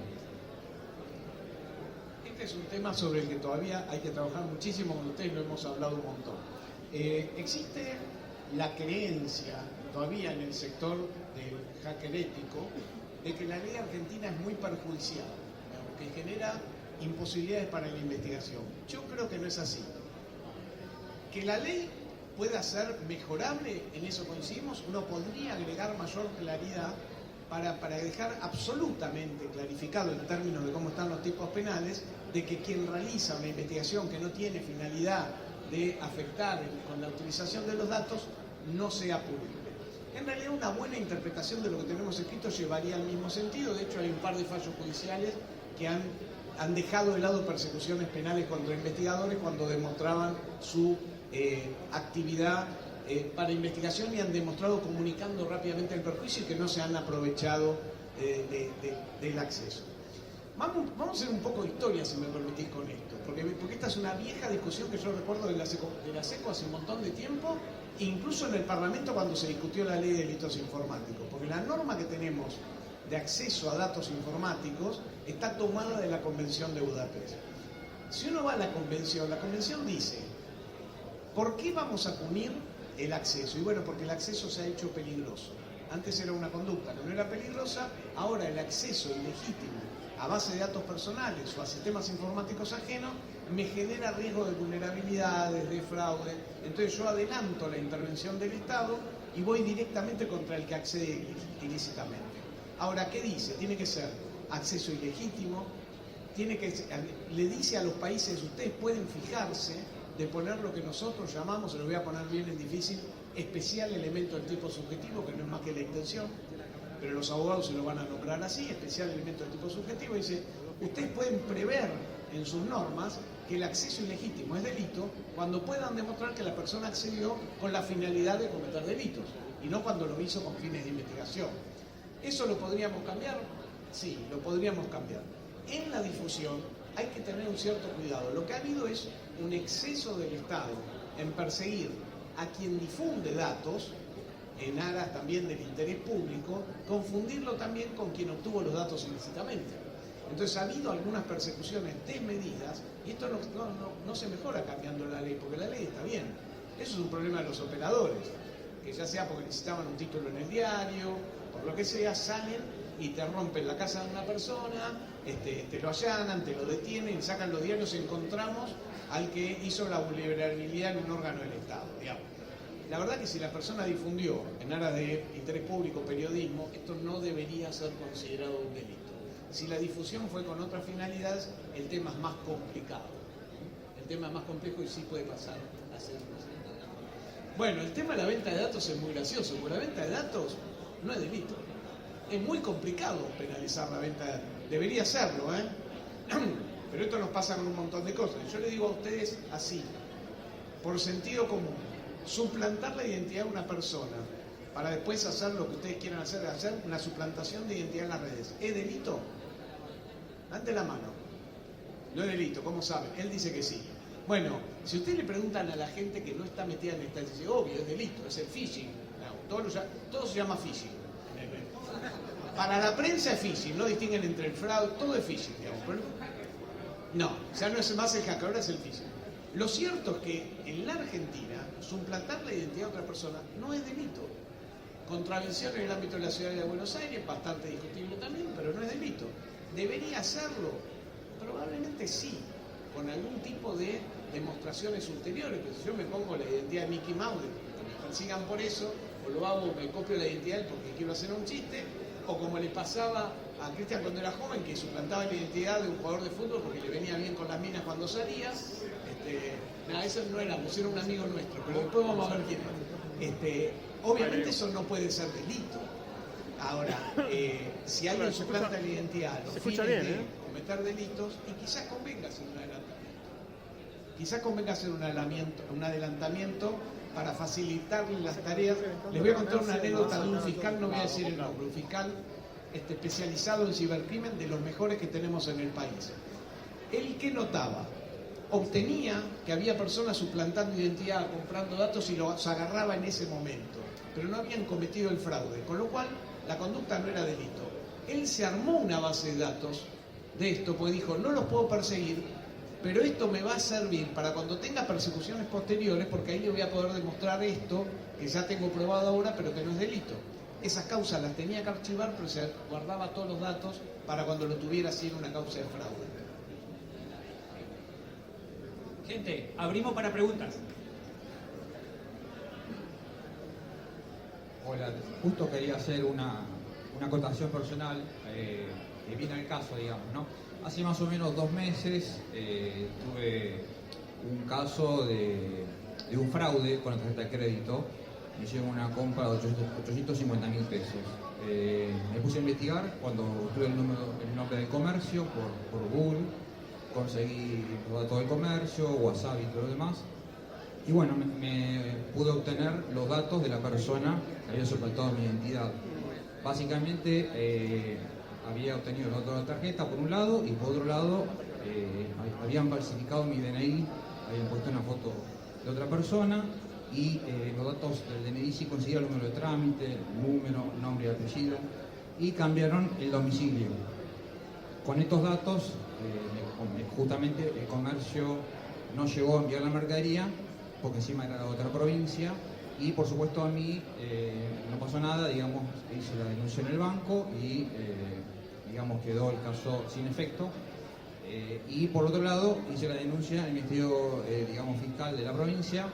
Este es un tema sobre el que todavía hay que trabajar muchísimo, con ustedes lo hemos hablado un montón. Existe la creencia todavía en el sector del hacker ético de que la ley argentina es muy perjudicial, que genera imposibilidades para la investigación. Yo creo que no es así. Que la ley pueda ser mejorable, en eso coincidimos, uno podría agregar mayor claridad para dejar absolutamente clarificado en términos de cómo están los tipos penales, de que quien realiza una investigación que no tiene finalidad de afectar con la utilización de los datos no sea público. En realidad una buena interpretación de lo que tenemos escrito llevaría al mismo sentido. De hecho hay un par de fallos judiciales que han dejado de lado persecuciones penales contra investigadores cuando demostraban su actividad para investigación y han demostrado comunicando rápidamente el perjuicio y que no se han aprovechado del acceso. Vamos a hacer un poco de historia, si me permitís, con esto, porque esta es una vieja discusión que yo recuerdo de la SECO hace un montón de tiempo, incluso en el Parlamento cuando se discutió la ley de delitos informáticos, porque la norma que tenemos de acceso a datos informáticos está tomada de la Convención de Budapest. Si uno va a la convención dice, ¿por qué vamos a punir el acceso? Y bueno, porque el acceso se ha hecho peligroso. Antes era una conducta que no era peligrosa, ahora el acceso ilegítimo a base de datos personales o a sistemas informáticos ajenos me genera riesgo de vulnerabilidades, de fraude. Entonces yo adelanto la intervención del Estado y voy directamente contra el que accede ilícitamente. Ahora, ¿qué dice? Tiene que ser acceso ilegítimo, le dice a los países, ustedes pueden fijarse de poner lo que nosotros llamamos, se lo voy a poner bien en difícil, especial elemento del tipo subjetivo, que no es más que la intención, pero los abogados se lo van a nombrar así, especial elemento del tipo subjetivo, dice, ustedes pueden prever en sus normas que el acceso ilegítimo es delito cuando puedan demostrar que la persona accedió con la finalidad de cometer delitos, y no cuando lo hizo con fines de investigación. ¿Eso lo podríamos cambiar? Sí, lo podríamos cambiar. En la difusión hay que tener un cierto cuidado. Lo que ha habido es un exceso del Estado en perseguir a quien difunde datos, en aras también del interés público, confundirlo también con quien obtuvo los datos ilícitamente. Entonces ha habido algunas persecuciones desmedidas y esto no se mejora cambiando la ley, porque la ley está bien. Eso es un problema de los operadores, que ya sea porque necesitaban un título en el diario, por lo que sea, salen y te rompen la casa de una persona, te lo allanan, te lo detienen, sacan los diarios, encontramos al que hizo la vulnerabilidad en un órgano del Estado, digamos. La verdad que si la persona difundió en aras de interés público, periodismo, esto no debería ser considerado un delito. Si la difusión fue con otras finalidades, el tema es más complicado. El tema es más complejo y sí puede pasar a ser. Bueno, el tema de la venta de datos es muy gracioso, porque la venta de datos no es delito. Es muy complicado penalizar la venta de datos. Debería serlo, ¿eh? Pero esto nos pasa con un montón de cosas. Yo le digo a ustedes así, por sentido común, suplantar la identidad de una persona para después hacer lo que ustedes quieran hacer una suplantación de identidad en las redes, ¿es delito? Levante la mano. No es delito, ¿cómo sabe? Él dice que sí. Bueno, si ustedes le preguntan a la gente que no está metida en esta, dice, obvio, es delito, es el phishing. No, todo se llama phishing. Para la prensa es phishing, no distinguen entre el fraude, todo es phishing, digamos. Pero no, ya no es más el hacker, ahora es el phishing. Lo cierto es que en la Argentina, suplantar la identidad de otra persona no es delito. Contravención en el ámbito de la ciudad de Buenos Aires, bastante discutible también, pero no es delito. ¿Debería hacerlo? Probablemente sí, con algún tipo de demostraciones ulteriores. Pero si yo me pongo la identidad de Mickey Mouse, que me persigan por eso, o lo hago, me copio la identidad porque quiero hacer un chiste, o como le pasaba a Cristian cuando era joven, que suplantaba la identidad de un jugador de fútbol porque le venía bien con las minas cuando salía. Nada, eso no éramos, era un amigo nuestro, pero después vamos a ver quién es. Obviamente eso no puede ser delito. Ahora, si alguien suplanta la identidad a los fines de cometer delitos, y quizás convenga hacer un adelantamiento. Quizás convenga hacer un adelantamiento para facilitarle las tareas. Les voy a contar una anécdota de un fiscal, no voy a decir el nombre, un fiscal especializado en cibercrimen, de los mejores que tenemos en el país. Él, ¿qué notaba? Obtenía que había personas suplantando identidad, comprando datos y los agarraba en ese momento, pero no habían cometido el fraude, con lo cual la conducta no era delito. Él se armó una base de datos de esto, porque dijo, no los puedo perseguir, pero esto me va a servir para cuando tenga persecuciones posteriores, porque ahí le voy a poder demostrar esto, que ya tengo probado ahora, pero que no es delito. Esas causas las tenía que archivar, pero se guardaba todos los datos para cuando lo tuviera si era una causa de fraude. Gente, abrimos para preguntas. Hola, justo quería hacer una acotación personal que viene al caso, digamos, ¿no? Hace más o menos 2 meses tuve un caso de un fraude con la tarjeta de crédito. Me hicieron una compra de 850.000 pesos. Me puse a investigar cuando tuve el nombre del comercio por Google. Conseguí los datos del comercio, WhatsApp y todo lo demás. Y bueno, me pude obtener los datos de la persona que había suplantado mi identidad. Básicamente había obtenido los datos de la tarjeta por un lado y por otro lado habían falsificado mi DNI, habían puesto una foto de otra persona y los datos del DNI sí conseguía el número de trámite, número, nombre y apellido, y cambiaron el domicilio. Con estos datos justamente el comercio no llegó a enviar la mercadería porque encima era de otra provincia y por supuesto a mí no pasó nada, digamos, hice la denuncia en el banco y digamos quedó el caso sin efecto. Y por otro lado hice la denuncia en el Ministerio digamos, Fiscal de la provincia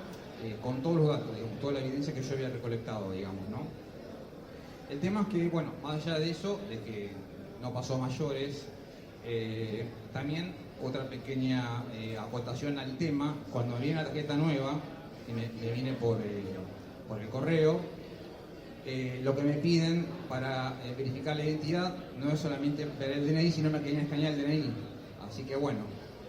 con todos los datos, digamos, toda la evidencia que yo había recolectado, digamos, ¿no? El tema es que, bueno, más allá de eso, de que no pasó a mayores, también otra pequeña acotación al tema, cuando viene la tarjeta nueva, que me viene por el correo, lo que me piden para verificar la identidad no es solamente ver el DNI, sino me querían escanear el DNI. Así que bueno,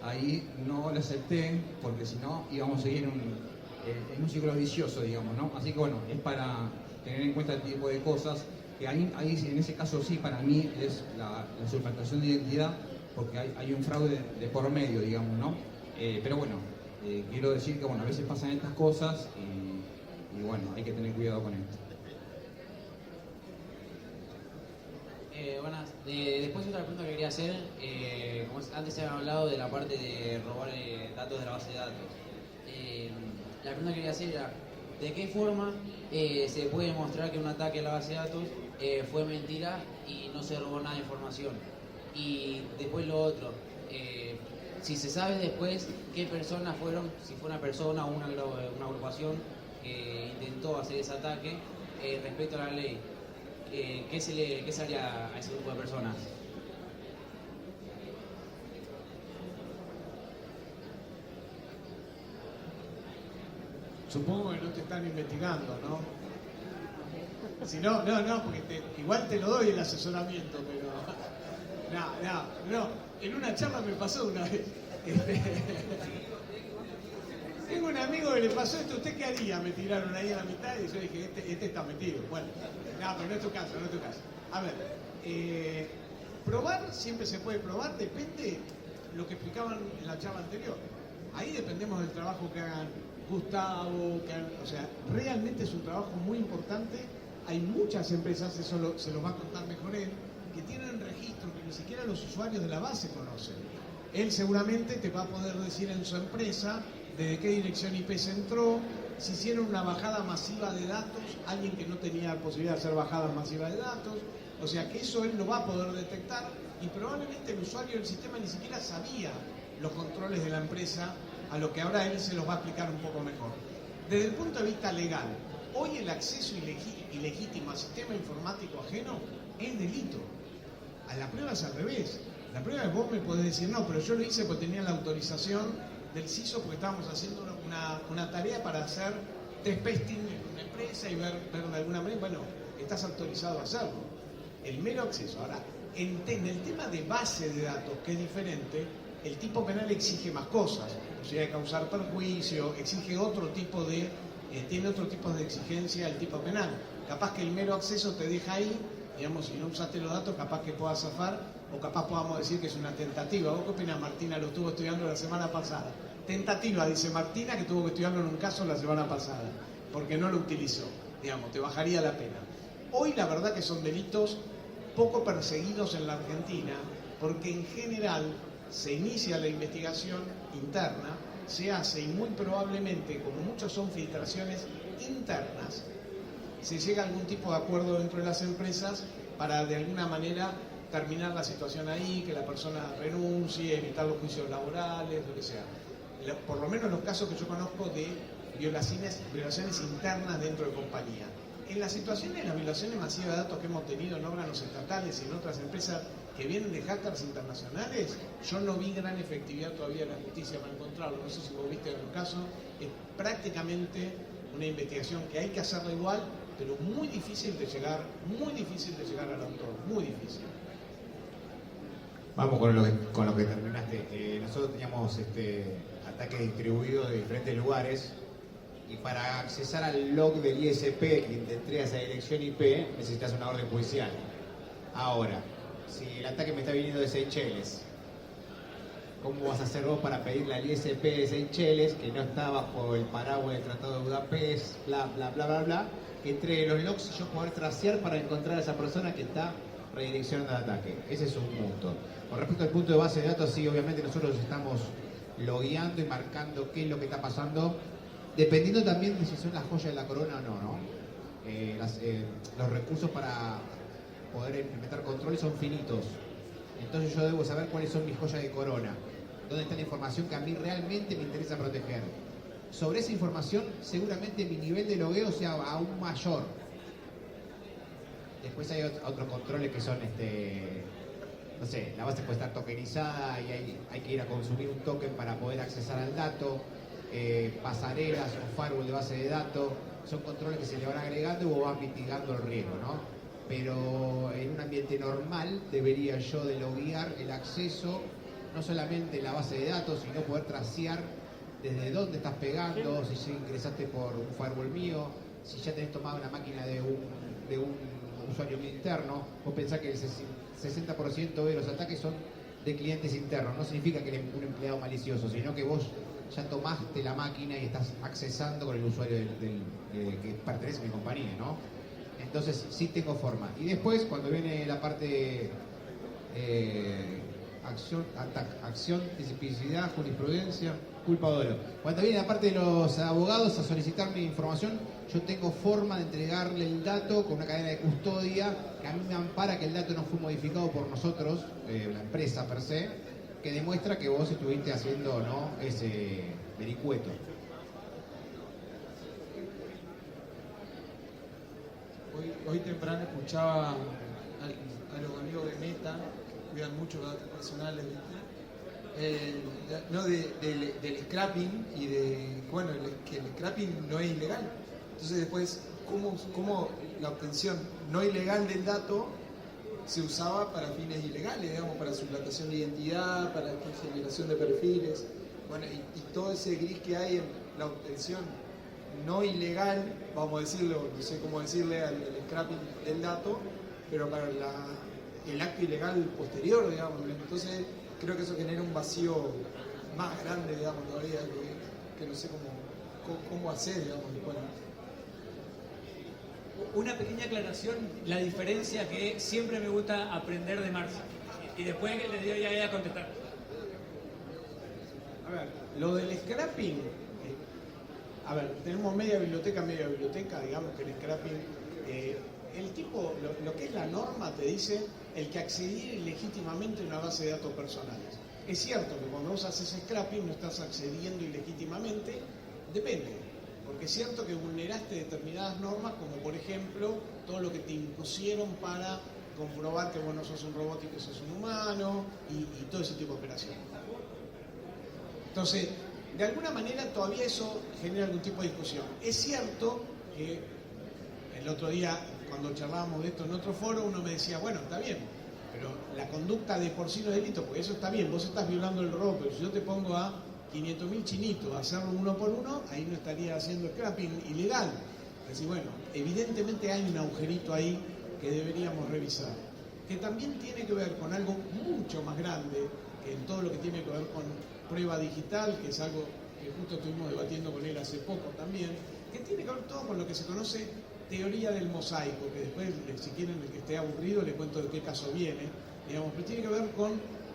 ahí no lo acepté, porque si no íbamos a seguir en un ciclo vicioso, digamos, ¿no? Así que bueno, es para tener en cuenta este tipo de cosas, que ahí en ese caso sí, para mí es la suplantación de identidad, porque hay un fraude de por medio, digamos, ¿no? Pero bueno, quiero decir que bueno, a veces pasan estas cosas y bueno, hay que tener cuidado con esto. Buenas. Después otra pregunta que quería hacer, como antes se había hablado de la parte de robar datos de la base de datos. La pregunta que quería hacer era, ¿de qué forma se puede demostrar que un ataque a la base de datos fue mentira y no se robó nada de información? Y después lo otro, si se sabe después qué personas fueron, si fue una persona o una agrupación que intentó hacer ese ataque, respecto a la ley, ¿qué se haría a ese grupo de personas? Supongo que no te están investigando, ¿no? Si no, porque igual te lo doy el asesoramiento, pero... No. En una charla me pasó una vez. Tengo un amigo que le pasó esto, ¿usted qué haría? Me tiraron ahí a la mitad y yo dije, este está metido. Bueno, no, pero no es tu caso, no es tu caso. A ver, probar siempre se puede probar, depende lo que explicaban en la charla anterior. Ahí dependemos del trabajo que hagan Gustavo, o sea, realmente es un trabajo muy importante. Hay muchas empresas, eso se lo va a contar mejor él, que tienen registros que ni siquiera los usuarios de la base conocen. Él seguramente te va a poder decir en su empresa desde qué dirección IP se entró, si hicieron una bajada masiva de datos, alguien que no tenía posibilidad de hacer bajadas masivas de datos, o sea que eso él lo va a poder detectar y probablemente el usuario del sistema ni siquiera sabía los controles de la empresa, a lo que ahora él se los va a explicar un poco mejor. Desde el punto de vista legal, hoy el acceso ilegítimo al sistema informático ajeno es delito. A la prueba es al revés. La prueba es vos me podés decir, no, pero yo lo hice porque tenía la autorización del CISO porque estábamos haciendo una tarea para hacer test testing en una empresa y ver de alguna manera, bueno, estás autorizado a hacerlo. El mero acceso. Ahora, en el tema de base de datos, que es diferente, el tipo penal exige más cosas, posibilidad de causar perjuicio, exige otro tipo de, tiene otro tipo de exigencia el tipo penal. Capaz que el mero acceso te deja ahí, digamos, si no usaste los datos, capaz que puedas zafar, o capaz podamos decir que es una tentativa. ¿Vos qué opinás, Martina? Lo estuvo estudiando la semana pasada. Tentativa, dice Martina, que tuvo que estudiarlo en un caso la semana pasada, porque no lo utilizó, digamos, te bajaría la pena. Hoy la verdad que son delitos poco perseguidos en la Argentina, porque en general se inicia la investigación interna, se hace y muy probablemente, como muchos son filtraciones internas, se llega a algún tipo de acuerdo dentro de las empresas para de alguna manera terminar la situación ahí, que la persona renuncie, evitar los juicios laborales, lo que sea. Por lo menos los casos que yo conozco de violaciones internas dentro de compañía. En las situaciones de las violaciones masivas de datos que hemos tenido en órganos estatales y en otras empresas que vienen de hackers internacionales, yo no vi gran efectividad todavía de la justicia para encontrarlo. No sé si vos viste en los casos, es prácticamente una investigación que hay que hacerla igual, pero muy difícil de llegar al autor, muy difícil. Vamos con lo que terminaste. Nosotros teníamos ataques distribuidos de diferentes lugares y para accesar al log del ISP que te entrega esa dirección IP necesitas una orden judicial. Ahora, si el ataque me está viniendo de Seychelles, ¿cómo vas a hacer vos para pedirle al ISP de Seychelles, que no está bajo el paraguas del Tratado de Budapest, bla, bla, bla, bla, bla, que entregue los logs y yo poder tracear para encontrar a esa persona que está redireccionando el ataque? Ese es un punto. Con respecto al punto de base de datos, sí, obviamente nosotros estamos logueando y marcando qué es lo que está pasando, dependiendo también de si son las joyas de la corona o no, ¿no? Los recursos para poder implementar controles son finitos. Entonces yo debo saber cuáles son mis joyas de corona, dónde está la información que a mí realmente me interesa proteger. Sobre esa información, seguramente mi nivel de logueo sea aún mayor. Después hay otros controles que son, no sé, la base puede estar tokenizada y hay que ir a consumir un token para poder accesar al dato, pasarelas o firewall de base de datos, son controles que se le van agregando y vos vas mitigando el riesgo, ¿no? Pero en un ambiente normal debería yo de loguear el acceso, no solamente la base de datos, sino poder tracear desde dónde estás pegando, si ingresaste por un firewall mío, si ya tenés tomado una máquina de un usuario mío interno. Vos pensás que el 60% de los ataques son de clientes internos. No significa que eres un empleado malicioso, sino que vos ya tomaste la máquina y estás accesando con el usuario que pertenece a mi compañía, ¿no? Entonces sí tengo forma. Y después, cuando viene la parte acción, tipicidad, jurisprudencia, culpa o dolo. Cuando viene la parte de los abogados a solicitar mi información, yo tengo forma de entregarle el dato con una cadena de custodia que a mí me ampara que el dato no fue modificado por nosotros, la empresa per se, que demuestra que vos estuviste haciendo, ¿no?, ese vericueto. Hoy temprano escuchaba a los amigos de Meta, que cuidan mucho los datos personales, no del scrapping y de, bueno, que el scrapping no es ilegal. Entonces después, ¿cómo la obtención no ilegal del dato se usaba para fines ilegales, digamos, para suplantación de identidad, para generación de perfiles, bueno, y todo ese gris que hay la obtención no ilegal, vamos a decirlo, no sé cómo decirle al scrapping del dato, pero para el acto ilegal posterior, digamos. Entonces creo que eso genera un vacío más grande, digamos, todavía, que no sé cómo hacer, digamos. Bueno. Una pequeña aclaración, la diferencia que siempre me gusta aprender de Marcia. Y después que le doy a ella a contestar. A ver, lo del scrapping, a ver, tenemos media biblioteca, digamos que el scrapping, el tipo, lo que es la norma te dice el que accediera ilegítimamente a una base de datos personales. Es cierto que cuando vos haces scrapping no estás accediendo ilegítimamente, depende, porque es cierto que vulneraste determinadas normas, como por ejemplo todo lo que te impusieron para comprobar que vos no sos un robot y que sos un humano, y todo ese tipo de operaciones. Entonces, de alguna manera todavía eso genera algún tipo de discusión. Es cierto que el otro día, cuando charlábamos de esto en otro foro, uno me decía, bueno, está bien, pero la conducta de por sí no es delito, porque eso está bien, vos estás violando el robot, pero si yo te pongo a 500.000 chinitos a hacerlo uno por uno, ahí no estaría haciendo scrapping ilegal. Es decir, bueno, evidentemente hay un agujerito ahí que deberíamos revisar, que también tiene que ver con algo mucho más grande, que en todo lo que tiene que ver con prueba digital, que es algo que justo estuvimos debatiendo con él hace poco también, que tiene que ver todo con lo que se conoce teoría del mosaico, que después, si quieren, el que esté aburrido, le cuento de qué caso viene, digamos, pero tiene que ver con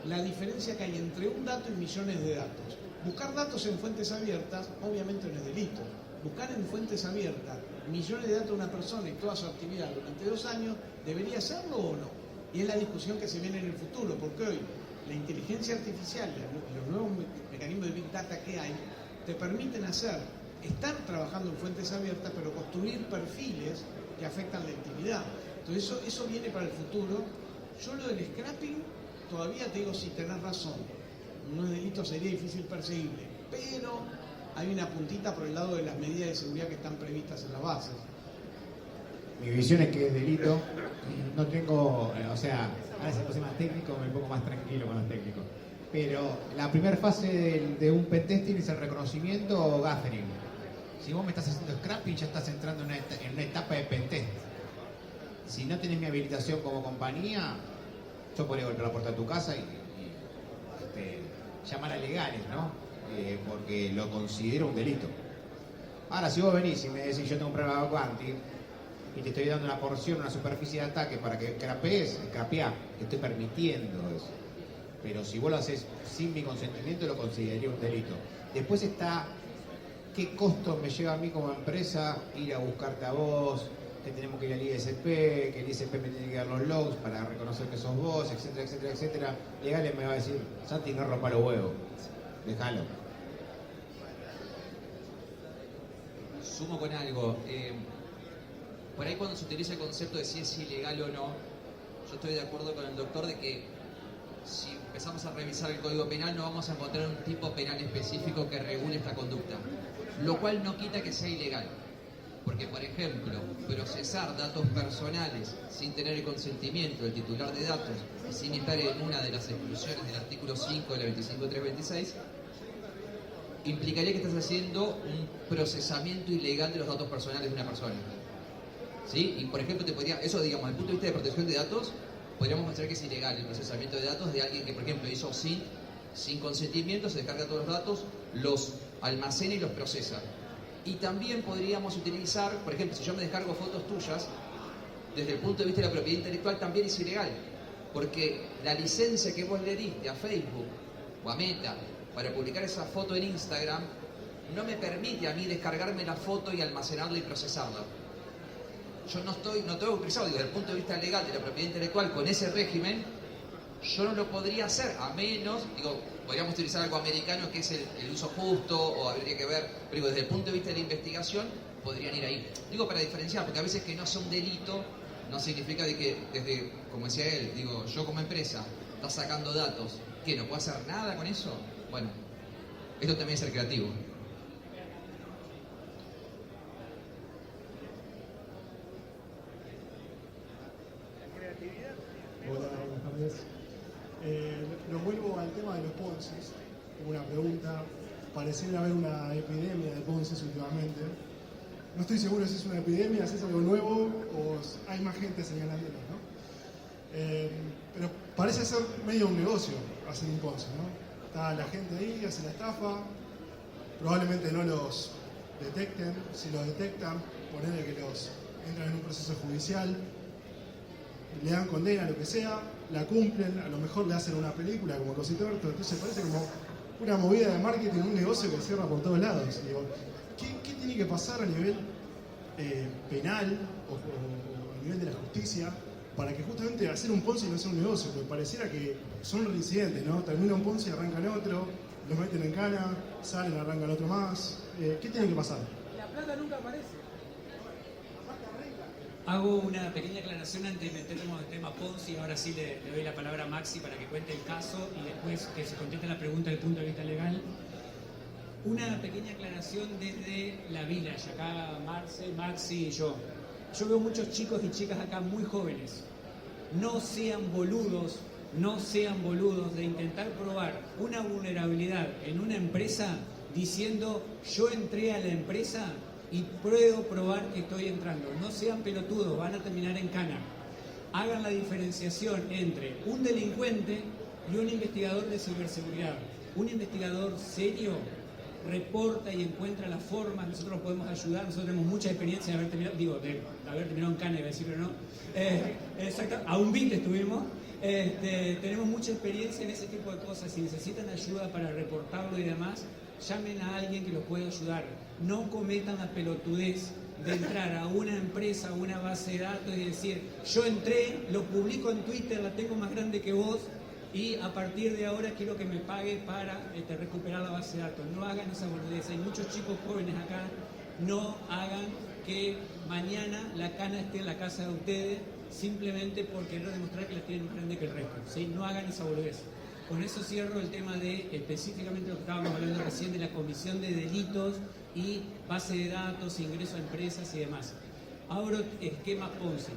la diferencia que hay entre un dato y millones de datos. Buscar datos en fuentes abiertas, obviamente no es delito. Buscar en fuentes abiertas millones de datos de una persona y toda su actividad durante 2 años, ¿debería hacerlo o no? Y es la discusión que se viene en el futuro, porque hoy la inteligencia artificial, los nuevos mecanismos de Big Data que hay, te permiten estar trabajando en fuentes abiertas, pero construir perfiles que afectan la intimidad. Entonces eso viene para el futuro. Yo lo del scrapping, todavía te digo, si tenés razón, no es delito, sería difícil perseguible, pero hay una puntita por el lado de las medidas de seguridad que están previstas en las bases. Mi visión es que es delito. No tengo, o sea, ahora se puse más técnico, me pongo más tranquilo con los técnicos. Pero la primera fase de un pentesting es el reconocimiento o gathering. Si vos me estás haciendo scrapping, ya estás entrando en una etapa de pentest. Si no tenés mi habilitación como compañía, yo podría golpear la puerta de tu casa y llamar a legales, ¿no? Porque lo considero un delito. Ahora, si vos venís y me decís, yo tengo un problema de quanti y te estoy dando una porción, una superficie de ataque para que crapees, crapeá, te estoy permitiendo eso. Pero si vos lo haces sin mi consentimiento, lo consideraría un delito. Después está, ¿qué costo me lleva a mí como empresa ir a buscarte a vos? Que tenemos que ir al ISP, que el ISP me tiene que dar los logs para reconocer que sos vos, etcétera, etcétera, etcétera. Legales me va a decir, Santi, no rompa los huevos, déjalo. Sumo con algo. Por ahí cuando se utiliza el concepto de si es ilegal o no, yo estoy de acuerdo con el doctor de que si empezamos a revisar el Código Penal no vamos a encontrar un tipo penal específico que regule esta conducta, lo cual no quita que sea ilegal. Porque, por ejemplo, procesar datos personales sin tener el consentimiento del titular de datos y sin estar en una de las exclusiones del artículo 5 de la 25326 implicaría que estás haciendo un procesamiento ilegal de los datos personales de una persona. ¿Sí? Y, por ejemplo, eso, digamos, desde el punto de vista de protección de datos, podríamos pensar que es ilegal el procesamiento de datos de alguien que, por ejemplo, hizo sin consentimiento, se descarga todos los datos, los almacena y los procesa. Y también podríamos utilizar, por ejemplo, si yo me descargo fotos tuyas, desde el punto de vista de la propiedad intelectual también es ilegal, porque la licencia que vos le diste a Facebook o a Meta para publicar esa foto en Instagram no me permite a mí descargarme la foto y almacenarla y procesarla. Yo no tengo autorizado, desde el punto de vista legal de la propiedad intelectual con ese régimen, yo no lo podría hacer, a menos, podríamos utilizar algo americano que es el uso justo, o habría que ver, pero desde el punto de vista de la investigación, podrían ir ahí. Para diferenciar, porque a veces que no sea un delito, no significa de que, desde, como decía él, yo como empresa, está sacando datos, ¿qué? ¿No puedo hacer nada con eso? Bueno, esto también es ser creativo. Hola, buenas tardes. Lo vuelvo al tema de los Ponzi, como una pregunta. pareciera haber una epidemia de Ponzi últimamente. No estoy seguro si es una epidemia, si es algo nuevo o hay más gente señalándolo, ¿no? Pero parece ser medio un negocio hacer un Ponzi, ¿no? Está la gente ahí, hace la estafa, probablemente no los detecten, si los detectan, ponele que los entran en un proceso judicial, le dan condena, lo que sea, la cumplen, a lo mejor le hacen una película como Cositorto, entonces parece como una movida de marketing, un negocio que cierra por todos lados. Digo, ¿qué tiene que pasar a nivel penal o a nivel de la justicia para que justamente hacer un Ponzi no sea un negocio? Porque pareciera que son reincidentes, ¿no? Termina un Ponzi, arrancan otro, los meten en cana, salen, arrancan otro más. ¿Qué tiene que pasar? La plata nunca aparece. Hago una pequeña aclaración antes de meternos en el tema Ponzi. Ahora sí le doy la palabra a Maxi para que cuente el caso y después que se conteste la pregunta desde el punto de vista legal. Una pequeña aclaración desde la Village, acá Marce, Maxi y yo. Yo veo muchos chicos y chicas acá muy jóvenes. No sean boludos de intentar probar una vulnerabilidad en una empresa diciendo yo entré a la empresa y puedo probar que estoy entrando. No sean pelotudos, van a terminar en cana. Hagan la diferenciación entre un delincuente y un investigador de ciberseguridad. Un investigador serio reporta y encuentra la forma, nosotros podemos ayudar, nosotros tenemos mucha experiencia de haber terminado, de haber terminado en cana, iba a decir, pero no. Exacto, a un bit estuvimos. Tenemos mucha experiencia en ese tipo de cosas. Si necesitan ayuda para reportarlo y demás, llamen a alguien que los pueda ayudar. No cometan la pelotudez de entrar a una empresa, a una base de datos y decir, yo entré, lo publico en Twitter, la tengo más grande que vos y a partir de ahora quiero que me pague para recuperar la base de datos. No hagan esa boludez. Hay muchos chicos jóvenes acá, no hagan que mañana la cana esté en la casa de ustedes simplemente por querer demostrar que la tienen más grande que el resto, ¿sí? No hagan esa boludez. Con eso cierro el tema de específicamente lo que estábamos hablando recién de la comisión de delitos y base de datos, ingreso a empresas y demás. Abro esquemas Ponzi.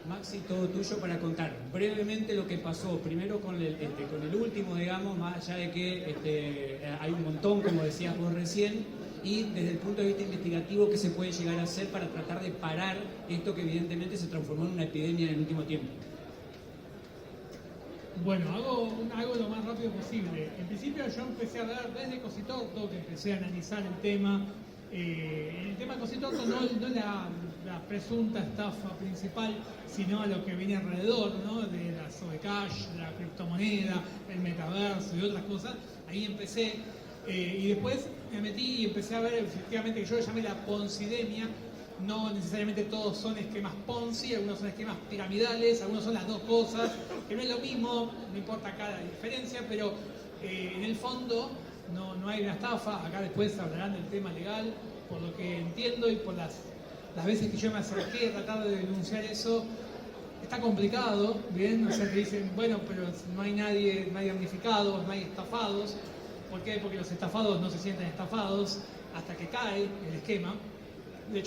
Maxi, todo tuyo para contar brevemente lo que pasó, primero con el último, digamos, más allá de que hay un montón, como decías vos recién, y desde el punto de vista investigativo, qué se puede llegar a hacer para tratar de parar esto que evidentemente se transformó en una epidemia en el último tiempo. Bueno, hago lo más rápido posible. En principio yo empecé a ver desde Cositorto, que empecé a analizar el tema. El tema de Cositorto no la presunta estafa principal, sino a lo que viene alrededor, ¿no? De la Sobecash, de la criptomoneda, el metaverso y otras cosas. Ahí empecé y después me metí y empecé a ver efectivamente que yo le llamé la poncidemia. No necesariamente todos son esquemas Ponzi, algunos son esquemas piramidales, algunos son las dos cosas, que no es lo mismo, no importa acá la diferencia, pero en el fondo no hay una estafa. Acá después hablarán del tema legal, por lo que entiendo y por las veces que yo me acerqué a tratar de denunciar eso. Está complicado, ¿bien? O sea, que dicen, bueno, pero no hay nadie damnificado, no hay estafados. ¿Por qué? Porque los estafados no se sienten estafados hasta que cae el esquema. De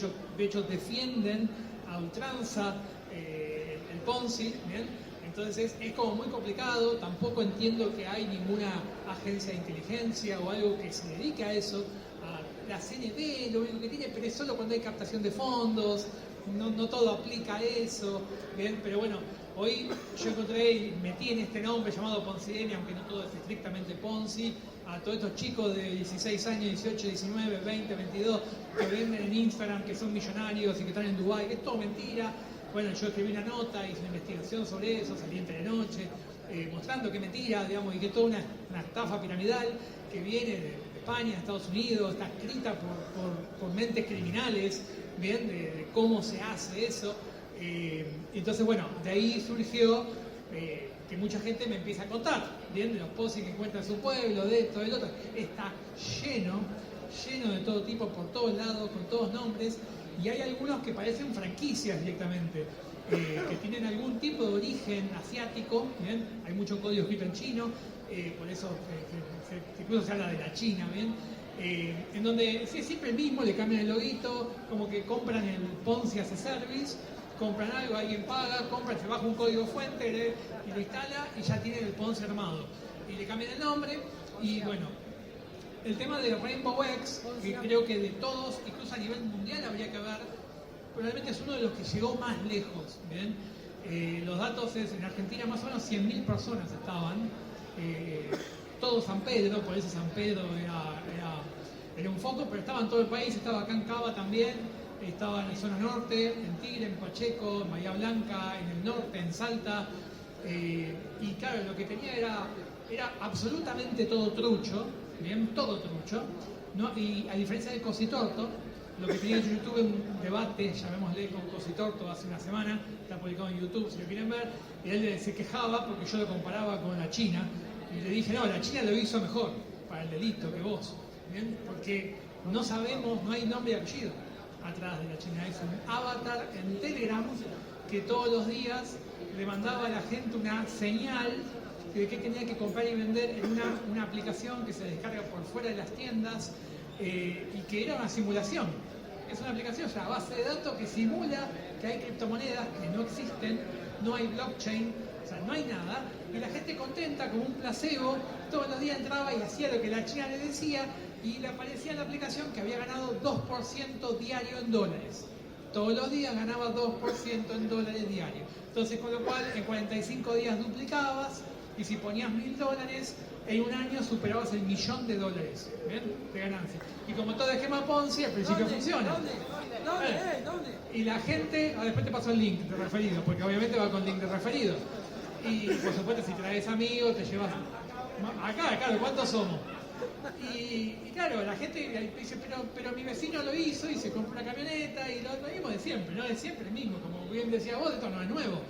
hecho defienden a ultranza el Ponzi, ¿bien? Entonces es como muy complicado. Tampoco entiendo que hay ninguna agencia de inteligencia o algo que se dedique a eso. La CNB lo único que tiene, pero es solo cuando hay captación de fondos, no todo aplica a eso, ¿bien? Pero bueno, hoy yo encontré y metí en este nombre llamado Poncidemia, aunque no todo es estrictamente Ponzi, a todos estos chicos de 16 años, 18, 19, 20, 22, que venden en Instagram que son millonarios y que están en Dubái, que es todo mentira. Bueno, yo escribí una nota, hice una investigación sobre eso, salí en Telenoche, mostrando que mentira, digamos, y que es toda una estafa piramidal que viene de España, de Estados Unidos, está escrita por mentes criminales, ¿bien? De cómo se hace eso. Entonces, bueno, de ahí surgió que mucha gente me empieza a contar, ¿bien? De los Ponzi que encuentra en su pueblo, de esto, del otro. Está lleno de todo tipo, por todos lados, con todos nombres, y hay algunos que parecen franquicias directamente, que tienen algún tipo de origen asiático, ¿bien? Hay mucho código escrito en chino, por eso incluso se habla de la China, ¿bien? En donde es siempre el mismo, le cambian el loguito, como que compran el Ponzi as a Service, compran algo, alguien paga, compra, se baja un código fuente y lo instala y ya tienen el Ponzi armado. Y le cambian el nombre y bueno, el tema de Rainbow X, que creo que de todos, incluso a nivel mundial habría que ver, probablemente es uno de los que llegó más lejos. ¿Bien? Los datos es, en Argentina más o menos 100.000 personas estaban, todo San Pedro, por eso San Pedro era un foco, pero estaba en todo el país, estaba acá en Cava también, estaba en la zona norte, en Tigre, en Pacheco, en Bahía Blanca, en el norte, en Salta, y claro, lo que tenía era absolutamente todo trucho, bien, todo trucho, ¿no? Y a diferencia del Cositorto, lo que tenía yo tuve un debate, llamémosle, con Cositorto hace una semana, está publicado en YouTube si lo quieren ver, y él se quejaba porque yo lo comparaba con la China, y le dije, no, la China lo hizo mejor para el delito que vos, ¿bien? Porque no sabemos, no hay nombre y apellido atrás de la China, es un avatar en Telegram que todos los días le mandaba a la gente una señal de qué tenía que comprar y vender en una aplicación que se descarga por fuera de las tiendas, y que era una simulación. Es una aplicación, o sea, base de datos que simula que hay criptomonedas que no existen, no hay blockchain, o sea, no hay nada, y la gente contenta, como un placebo, todos los días entraba y hacía lo que la China le decía, y le aparecía en la aplicación que había ganado 2% diario en dólares. Todos los días ganaba 2% en dólares diarios. Entonces, con lo cual, en 45 días duplicabas, y si ponías $1.000, en un año superabas el $1.000.000, ¿bien? De ganancia. Y como todo esquema Ponzi, al principio funciona. ¿Dónde? Y la gente, después te paso el link de referido, porque obviamente va con link de referido. Y por supuesto, si traes amigos, te llevas. Acá, claro, ¿cuántos somos? Y claro, la gente dice, pero mi vecino lo hizo y se compró una camioneta, y lo mismo de siempre, ¿no? De siempre el mismo, como bien decía vos, esto no es nuevo.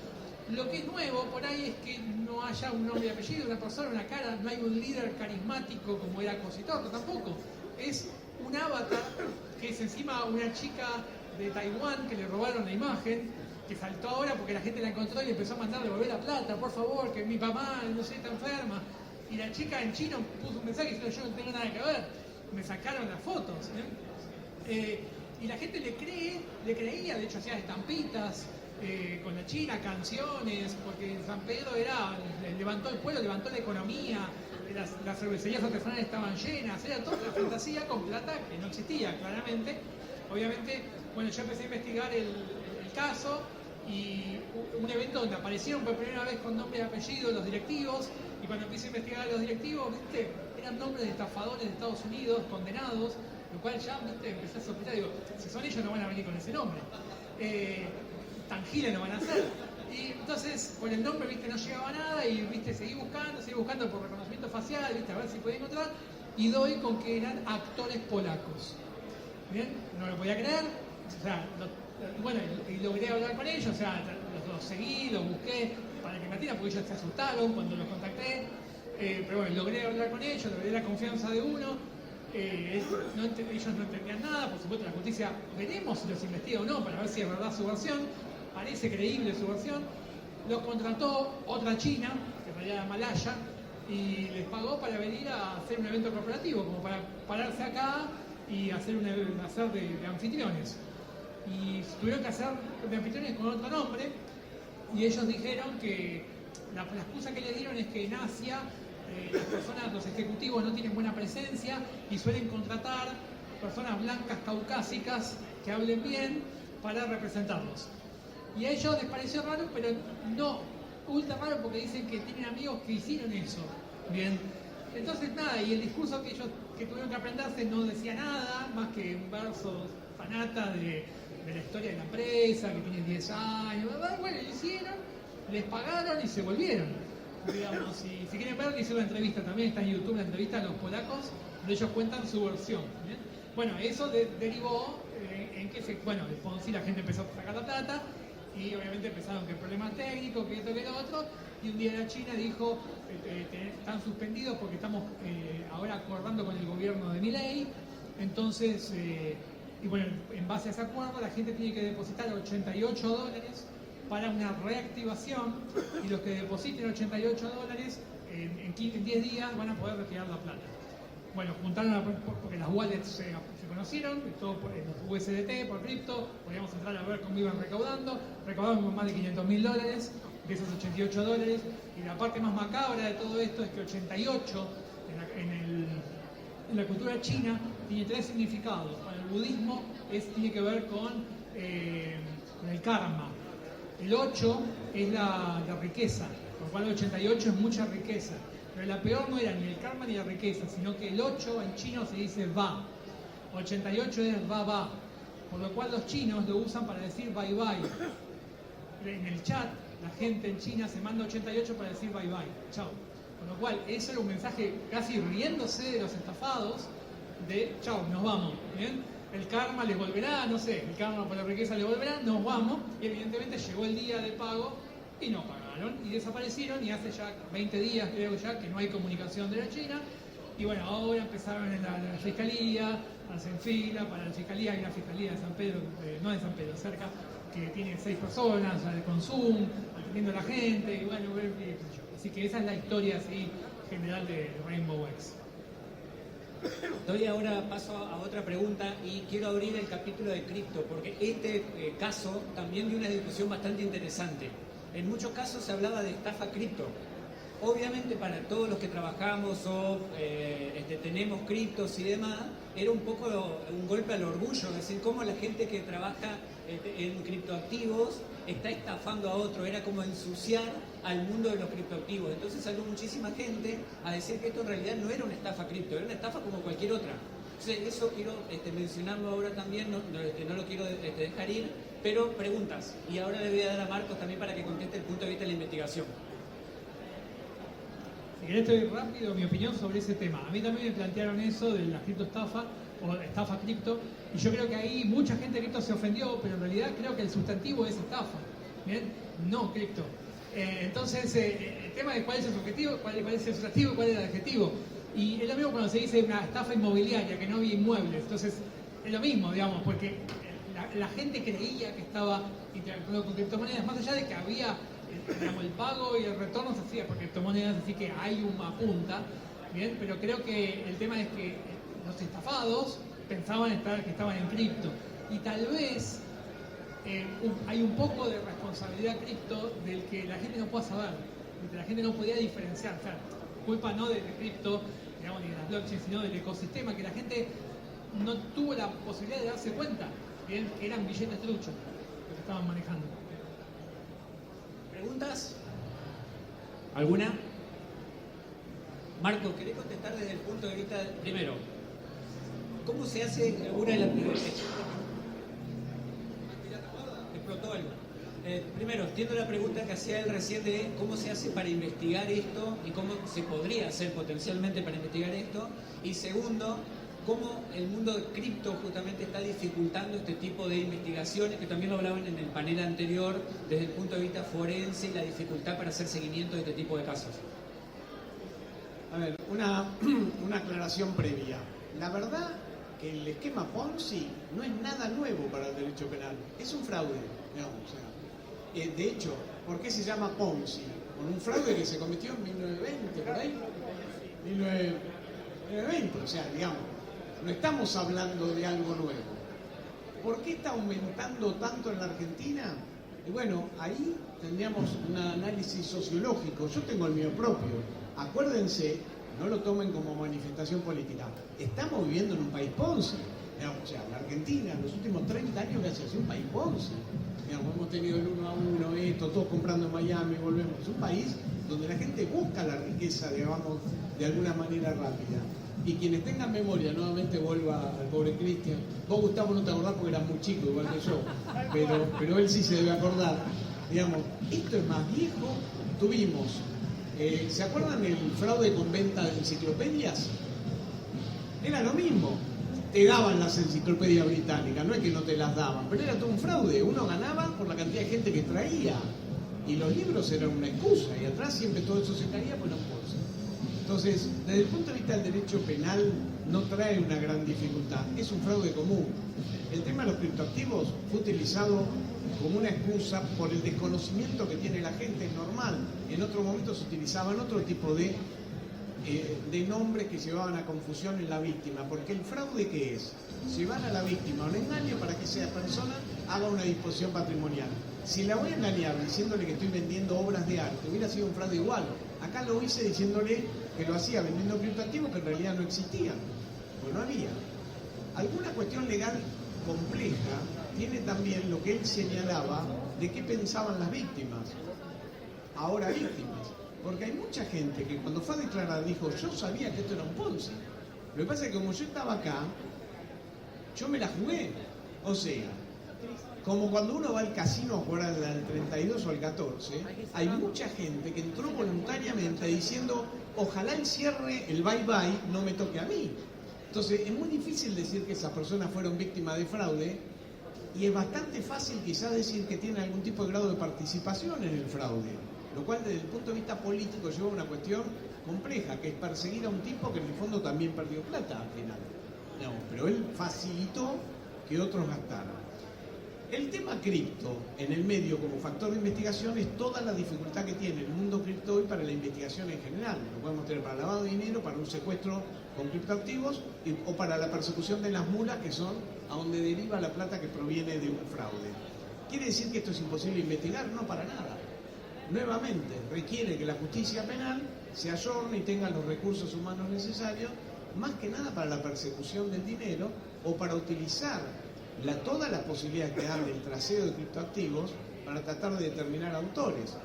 Lo que es nuevo por ahí es que no haya un nombre y apellido, una persona, una cara, no hay un líder carismático como era Cositorto tampoco. Es un avatar que es encima una chica de Taiwán que le robaron la imagen, que saltó ahora porque la gente la encontró y empezó a mandar devolver la plata, por favor, que mi mamá no sé, está enferma. Y la chica en chino puso un mensaje diciendo yo no tengo nada que ver. Me sacaron las fotos. Y la gente le creía, de hecho hacía estampitas con la China, canciones, porque San Pedro levantó el pueblo, levantó la economía, las cervecerías artesanales estaban llenas, era toda una fantasía con plata que no existía, claramente. Obviamente, bueno, yo empecé a investigar el caso, y un evento donde aparecieron por primera vez con nombre y apellido los directivos, y cuando empecé a investigar a los directivos, ¿viste? Eran nombres de estafadores de Estados Unidos, condenados, lo cual ya, ¿viste? Empecé a sospechar, digo, si son ellos no van a venir con ese nombre. Tangiles no van a ser. Y entonces, con el nombre, ¿viste? No llegaba a nada, y, ¿viste? Seguí buscando por reconocimiento facial, ¿viste? A ver si podía encontrar, y doy con que eran actores polacos. ¿Bien? No lo podía creer, o sea, bueno, y logré hablar con ellos, o sea, los seguí, los busqué para que me atiendan, porque ellos se asustaron cuando los contacté, pero bueno, logré hablar con ellos, logré la confianza de uno, ellos no entendían nada, por supuesto la justicia, veremos si los investiga o no, para ver si es verdad su versión, parece creíble su versión. Los contrató otra china, que en realidad era malaya, y les pagó para venir a hacer un evento corporativo, como para pararse acá y hacer de anfitriones. Y tuvieron que hacer de anfitriones con otro nombre, y ellos dijeron que la excusa que le dieron es que en Asia las personas, los ejecutivos no tienen buena presencia y suelen contratar personas blancas caucásicas que hablen bien para representarlos. Y a ellos les pareció raro, pero no ultra raro, porque dicen que tienen amigos que hicieron eso. Bien. Entonces nada, y el discurso que ellos tuvieron que aprenderse no decía nada más que un verso fanata de la historia de la empresa, que tiene 10 años, bueno, lo hicieron, les pagaron y se volvieron. Digamos, si quieren ver, hice una entrevista también, está en YouTube la entrevista a los polacos, donde ellos cuentan su versión. ¿Bien? Bueno, eso derivó en que el Ponzi, la gente empezó a sacar la plata, y obviamente empezaron que problemas técnicos, que esto, que lo otro, y un día la China dijo, están suspendidos porque estamos ahora acordando con el gobierno de Milei, entonces, y bueno, en base a ese acuerdo la gente tiene que depositar $88 para una reactivación, y los que depositen $88 en 10 días van a poder retirar la plata. Bueno, juntaron porque las wallets se conocieron, todo por los USDT, por cripto, podíamos entrar a ver cómo iban recaudando, recaudaron más de $500.000 de esos $88, y la parte más macabra de todo esto es que 88 en en la cultura china tiene 3 significados. Para el budismo tiene que ver con el karma. El 8 es la riqueza, por lo cual el 88 es mucha riqueza. Pero la peor no era ni el karma ni la riqueza, sino que el 8 en chino se dice va. 88 es va. Por lo cual los chinos lo usan para decir bye bye. En el chat, la gente en China se manda 88 para decir bye bye, chao. Con lo cual, eso era un mensaje casi riéndose de los estafados, de chao, nos vamos, ¿bien? El karma les volverá, no sé, el karma por la riqueza les volverá, nos vamos, y evidentemente llegó el día de pago y no pagaron, y desaparecieron, y hace ya 20 días creo ya que no hay comunicación de la China, y bueno, ahora empezaron en la fiscalía, hacen fila para la fiscalía, hay una fiscalía de San Pedro, no de San Pedro, cerca, que tiene 6 personas, con Zoom, atendiendo a la gente, y bueno, qué sé yo. Así que esa es la historia así general de Rainbow X. Doy ahora paso a otra pregunta y quiero abrir el capítulo de cripto, porque este caso también dio una discusión bastante interesante. En muchos casos se hablaba de estafa cripto. Obviamente para todos los que trabajamos o tenemos criptos y demás, era un poco un golpe al orgullo, es decir, cómo la gente que trabaja en criptoactivos está estafando a otro, era como ensuciar al mundo de los criptoactivos. Entonces salió muchísima gente a decir que esto en realidad no era una estafa cripto, era una estafa como cualquier otra. Entonces eso quiero mencionarlo ahora también, no lo quiero dejar ir, pero preguntas. Y ahora le voy a dar a Marcos también para que conteste el punto de vista de la investigación. Si querés te doy rápido mi opinión sobre ese tema. A mí también me plantearon eso de la criptoestafa o estafa cripto, y yo creo que ahí mucha gente de cripto se ofendió, pero en realidad creo que el sustantivo es estafa, ¿bien? No cripto. Entonces, el tema de cuál es el objetivo, cuál es el sustantivo y cuál es el adjetivo. Y es lo mismo cuando se dice una estafa inmobiliaria, que no había inmuebles. Entonces, es lo mismo, digamos, porque la gente creía que estaba interactuando con criptomonedas, más allá de que había el pago y el retorno se hacía por criptomonedas, así que hay una punta, ¿bien? Pero creo que el tema es que los estafados pensaban que estaban en cripto. Y tal vez hay un poco de responsabilidad cripto del que la gente no pueda saber, del que la gente no podía diferenciar. O sea, culpa no de cripto, digamos, ni de las blockchains, sino del ecosistema, que la gente no tuvo la posibilidad de darse cuenta, ¿bien? Que eran billetes truchos los que estaban manejando. ¿Preguntas? ¿Alguna? Marco, ¿querés contestar desde el punto de vista primero? ¿Cómo se hace una de las explotó algo? Primero, entiendo la pregunta que hacía él recién de cómo se hace para investigar esto y cómo se podría hacer potencialmente para investigar esto. Y segundo, cómo el mundo de cripto justamente está dificultando este tipo de investigaciones, que también lo hablaban en el panel anterior, desde el punto de vista forense y la dificultad para hacer seguimiento de este tipo de casos. A ver, una aclaración previa. La verdad que el esquema Ponzi no es nada nuevo para el derecho penal, es un fraude, digamos, o sea, de hecho, ¿por qué se llama Ponzi? Con un fraude que se cometió en 1920, por ahí, 1920, o sea, digamos, no estamos hablando de algo nuevo. ¿Por qué está aumentando tanto en la Argentina? Y bueno, ahí tendríamos un análisis sociológico, yo tengo el mío propio, acuérdense, no lo tomen como manifestación política. Estamos viviendo en un país Ponzi. O sea, la Argentina en los últimos 30 años casi ha sido un país Ponzi. Digamos, hemos tenido el 1 a 1, esto, todos comprando en Miami, volvemos. Es un país donde la gente busca la riqueza, digamos, de alguna manera rápida. Y quienes tengan memoria, nuevamente vuelva al pobre Cristian. Vos, Gustavo, no te acordás porque eras muy chico, igual que yo. Pero él sí se debe acordar. Digamos, esto es más viejo. Tuvimos... ¿se acuerdan el fraude con venta de enciclopedias? Era lo mismo. Te daban las enciclopedias británicas, no es que no te las daban, pero era todo un fraude. Uno ganaba por la cantidad de gente que traía. Y los libros eran una excusa, y atrás siempre todo eso se caía por los bolsos. Entonces, desde el punto de vista del derecho penal, no trae una gran dificultad. Es un fraude común. El tema de los criptoactivos fue utilizado como una excusa por el desconocimiento que tiene la gente, es normal. En otro momento se utilizaban otro tipo de nombres que llevaban a confusión en la víctima, porque el fraude, ¿qué es? Llevar a la víctima a un engaño para que esa persona haga una disposición patrimonial. Si la voy a engañar diciéndole que estoy vendiendo obras de arte, hubiera sido un fraude igual. Acá lo hice diciéndole que lo hacía vendiendo criptoactivos que en realidad no existían. pues no había. Alguna cuestión legal compleja tiene también lo que él señalaba de qué pensaban las víctimas, ahora víctimas, porque hay mucha gente que cuando fue a declarar dijo, yo sabía que esto era un Ponzi. Lo que pasa es que como yo estaba acá, yo me la jugué. O sea, como cuando uno va al casino a jugar al 32 o al 14, hay mucha gente que entró voluntariamente diciendo, ojalá el cierre, el bye-bye, no me toque a mí. Entonces, es muy difícil decir que esas personas fueron víctimas de fraude y es bastante fácil quizás decir que tienen algún tipo de grado de participación en el fraude, lo cual desde el punto de vista político lleva a una cuestión compleja, que es perseguir a un tipo que en el fondo también perdió plata al final. No, pero él facilitó que otros gastaran. El tema cripto en el medio como factor de investigación es toda la dificultad que tiene el mundo cripto hoy para la investigación en general. Lo podemos tener para lavado de dinero, para un secuestro con criptoactivos o para la persecución de las mulas, que son a donde deriva la plata que proviene de un fraude. ¿Quiere decir que esto es imposible investigar? No, para nada. Nuevamente, requiere que la justicia penal se ayorne y tenga los recursos humanos necesarios, más que nada para la persecución del dinero o para utilizar todas las posibilidades que dan del traseo de criptoactivos para tratar de determinar autores.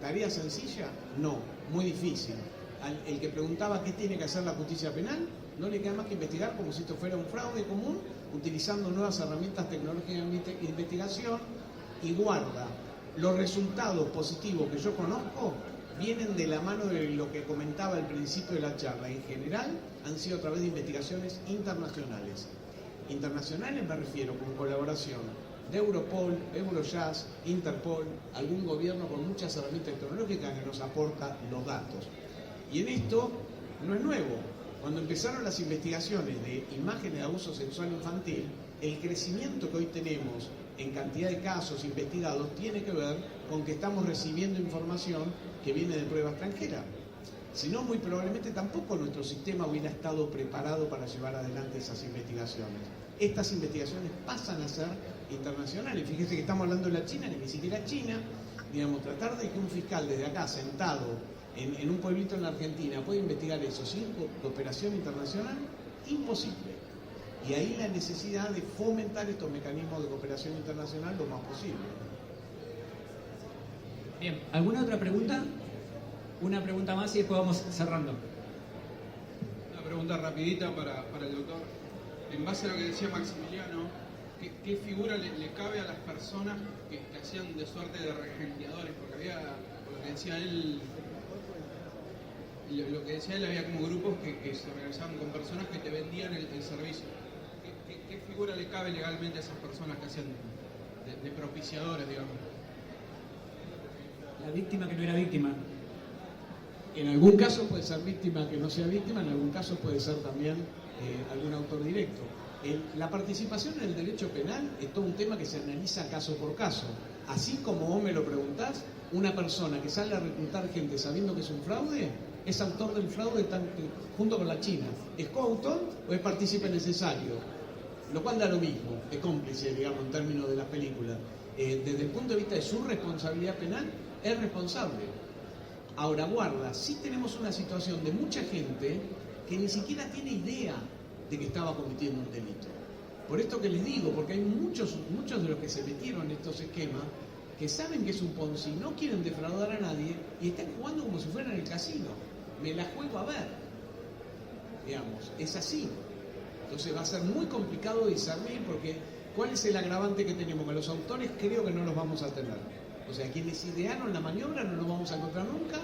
¿Tarea sencilla? No, muy difícil. El que preguntaba qué tiene que hacer la justicia penal, no le queda más que investigar como si esto fuera un fraude común, utilizando nuevas herramientas tecnológicas de investigación, y guarda. Los resultados positivos que yo conozco vienen de la mano de lo que comentaba al principio de la charla. En general han sido a través de investigaciones internacionales. Internacionales me refiero con colaboración de Europol, Eurojust, Interpol, algún gobierno con muchas herramientas tecnológicas que nos aporta los datos. Y en esto no es nuevo. Cuando empezaron las investigaciones de imágenes de abuso sexual infantil, el crecimiento que hoy tenemos en cantidad de casos investigados tiene que ver con que estamos recibiendo información que viene de prueba extranjera. Si no, muy probablemente tampoco nuestro sistema hubiera estado preparado para llevar adelante esas investigaciones. Estas investigaciones pasan a ser internacionales. Fíjese que estamos hablando de la China, ni siquiera China. Digamos, tratar de que un fiscal desde acá, sentado en un pueblito en la Argentina, pueda investigar eso sin cooperación internacional, imposible. Y ahí la necesidad de fomentar estos mecanismos de cooperación internacional lo más posible. Bien, ¿alguna otra pregunta? Una pregunta más y después vamos cerrando. Una pregunta rapidita para el doctor. En base a lo que decía Maximiliano, ¿qué figura le cabe a las personas que hacían de suerte de regenteadores? Porque había, por lo que decía él, había como grupos que se organizaban con personas que te vendían el servicio. ¿Qué figura le cabe legalmente a esas personas que hacían de propiciadores, digamos? La víctima que no era víctima. En algún caso puede ser víctima que no sea víctima, en algún caso puede ser también algún autor directo. La participación en el derecho penal es todo un tema que se analiza caso por caso. Así como vos me lo preguntás, una persona que sale a reclutar gente sabiendo que es un fraude, es autor del fraude junto con la China. ¿Es coautor o es partícipe necesario? Lo cual da lo mismo, es cómplice, digamos, en términos de las películas. Desde el punto de vista de su responsabilidad penal, es responsable. Ahora, guarda, sí tenemos una situación de mucha gente que ni siquiera tiene idea de que estaba cometiendo un delito. Por esto que les digo, porque hay muchos de los que se metieron en estos esquemas que saben que es un Ponzi, no quieren defraudar a nadie y están jugando como si fueran en el casino. Me la juego a ver. Digamos, es así. Entonces va a ser muy complicado discernir porque ¿cuál es el agravante que tenemos? Que los autores creo que no los vamos a tener. O sea, quienes idearon la maniobra no los vamos a encontrar nunca,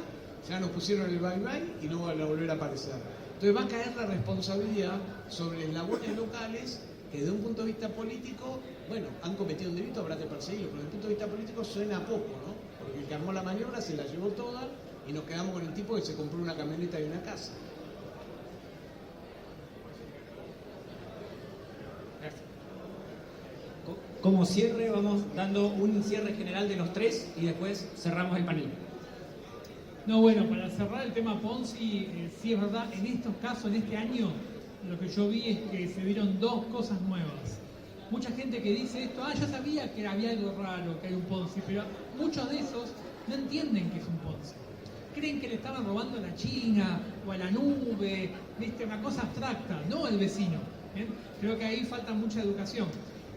ya nos pusieron el bye-bye y no van a volver a aparecer. Entonces va a caer la responsabilidad sobre eslabones locales que desde un punto de vista político, bueno, han cometido un delito, habrá que perseguirlo, pero desde un punto de vista político suena poco, ¿no? Porque el que armó la maniobra se la llevó toda y nos quedamos con el tipo que se compró una camioneta y una casa. Como cierre, vamos dando un cierre general de los tres y después cerramos el panel. No, bueno, para cerrar el tema Ponzi, sí es verdad, en estos casos, en este año, lo que yo vi es que se vieron dos cosas nuevas. Mucha gente que dice esto, ya sabía que había algo raro, que hay un Ponzi, pero muchos de esos no entienden que es un Ponzi. creen que le estaban robando a la China o a la nube, ¿viste? Una cosa abstracta, no al vecino. ¿Bien? Creo que ahí falta mucha educación.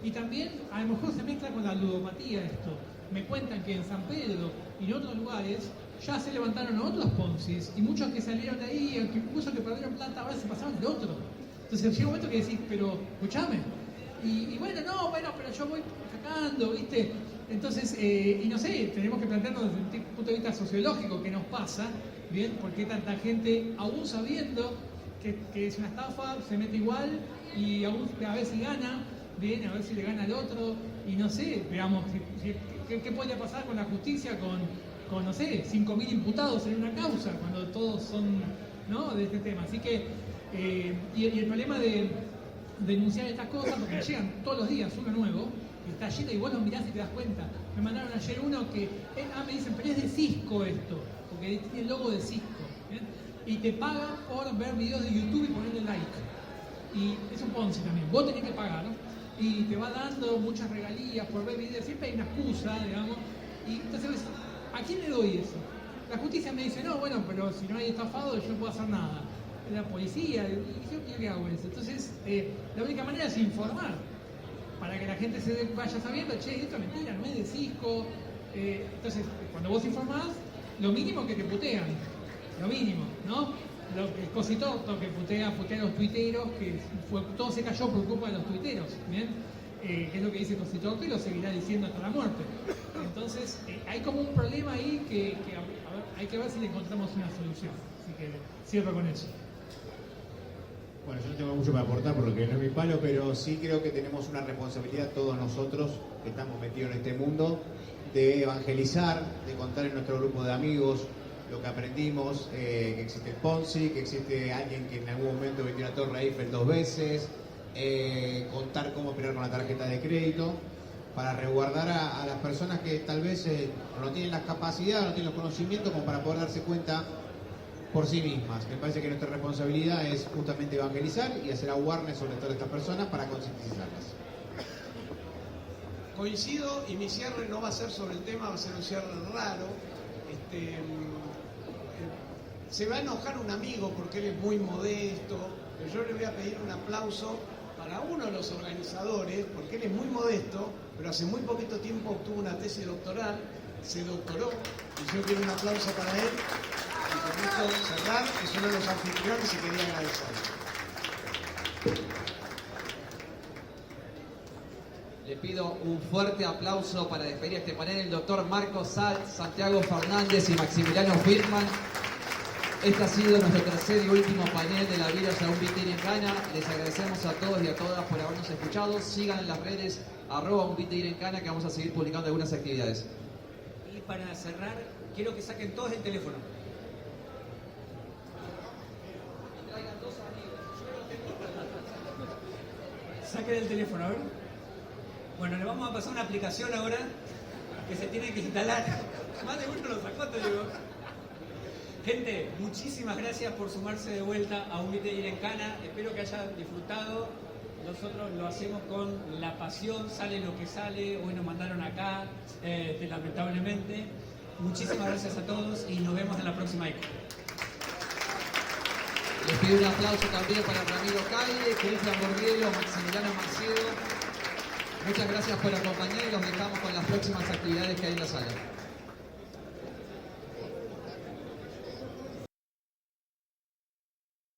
Y también, a lo mejor se mezcla con la ludopatía esto. Me cuentan que en San Pedro y en otros lugares ya se levantaron otros Ponzis y muchos que salieron de ahí, incluso que perdieron plata, ahora se pasaron al otro. Entonces llega un momento que decís, pero escuchame. Y bueno, pero yo voy sacando, ¿viste? Entonces, y no sé, tenemos que plantearnos desde un punto de vista sociológico qué nos pasa, ¿bien? ¿Por qué tanta gente, aún sabiendo que es una estafa, se mete igual y aún a ver si gana, bien, a ver si le gana al otro, y no sé, veamos, ¿qué podría pasar con la justicia, con no sé, 5.000 imputados en una causa, cuando todos son, ¿no?, de este tema? Así que, y el problema de denunciar estas cosas, porque me llegan todos los días uno nuevo, que está lleno y vos lo mirás y te das cuenta. Me mandaron ayer uno que, me dicen, pero es de Cisco esto, porque tiene el logo de Cisco, ¿bien? Y te paga por ver videos de YouTube y ponerle like. Y es un Ponzi también, vos tenés que pagar, ¿no? Y te va dando muchas regalías por ver videos, siempre hay una excusa, digamos. Y entonces, ¿a quién le doy eso? La justicia me dice, no, bueno, pero si no hay estafado yo no puedo hacer nada. La policía, ¿y yo qué hago eso? Entonces, la única manera es informar, para que la gente vaya sabiendo, che, esto es mentira, no es de Cisco. Entonces, cuando vos informás, lo mínimo que te putean, lo mínimo, ¿no? El Cositorto que putea a los tuiteros, que todo se cayó por culpa de los tuiteros, ¿bien? Que es lo que dice Cositorto y lo seguirá diciendo hasta la muerte. Entonces, hay como un problema ahí que a ver, hay que ver si le encontramos una solución. Así que cierro con eso. Bueno, yo no tengo mucho para aportar porque no es mi palo, pero sí creo que tenemos una responsabilidad todos nosotros que estamos metidos en este mundo de evangelizar, de contar en nuestro grupo de amigos lo que aprendimos, que existe el Ponzi, que existe alguien que en algún momento vendió la Torre Eiffel 2 veces, contar cómo operar con la tarjeta de crédito, para resguardar a las personas que tal vez no tienen las capacidades, no tienen los conocimientos como para poder darse cuenta por sí mismas. Me parece que nuestra responsabilidad es justamente evangelizar y hacer awareness sobre todas estas personas para concientizarlas. Coincido, y mi cierre no va a ser sobre el tema, va a ser un cierre raro. Se va a enojar un amigo porque él es muy modesto, pero yo le voy a pedir un aplauso para uno de los organizadores, porque él es muy modesto, pero hace muy poquito tiempo obtuvo una tesis doctoral, se doctoró, y yo quiero un aplauso para él. Y con esto cerrar, es uno de los anfitriones y quería agradecerle. Le pido un fuerte aplauso para despedir este panel el doctor Marcos Salt, Santiago Fernández y Maximiliano Firman. Este ha sido nuestro tercer y último panel de la vida a un Bitter en Cana. Les agradecemos a todos y a todas por habernos escuchado. Sigan en las redes @un Bitter en Cana, que vamos a seguir publicando algunas actividades. Y para cerrar, quiero que saquen todos el teléfono. Saquen el teléfono, a ver. Bueno, le vamos a pasar una aplicación ahora que se tiene que instalar. Más de uno lo sacó, te digo. Gente, muchísimas gracias por sumarse de vuelta a un Bitter en Cana. Espero que hayan disfrutado. Nosotros lo hacemos con la pasión, sale lo que sale. Hoy nos mandaron acá, lamentablemente. Muchísimas gracias a todos y nos vemos en la próxima ICO. Les pido un aplauso también para Ramiro Calle, Cristian Borrielo, Maximiliano Macedo. Muchas gracias por acompañar y los dejamos con las próximas actividades que hay en la sala.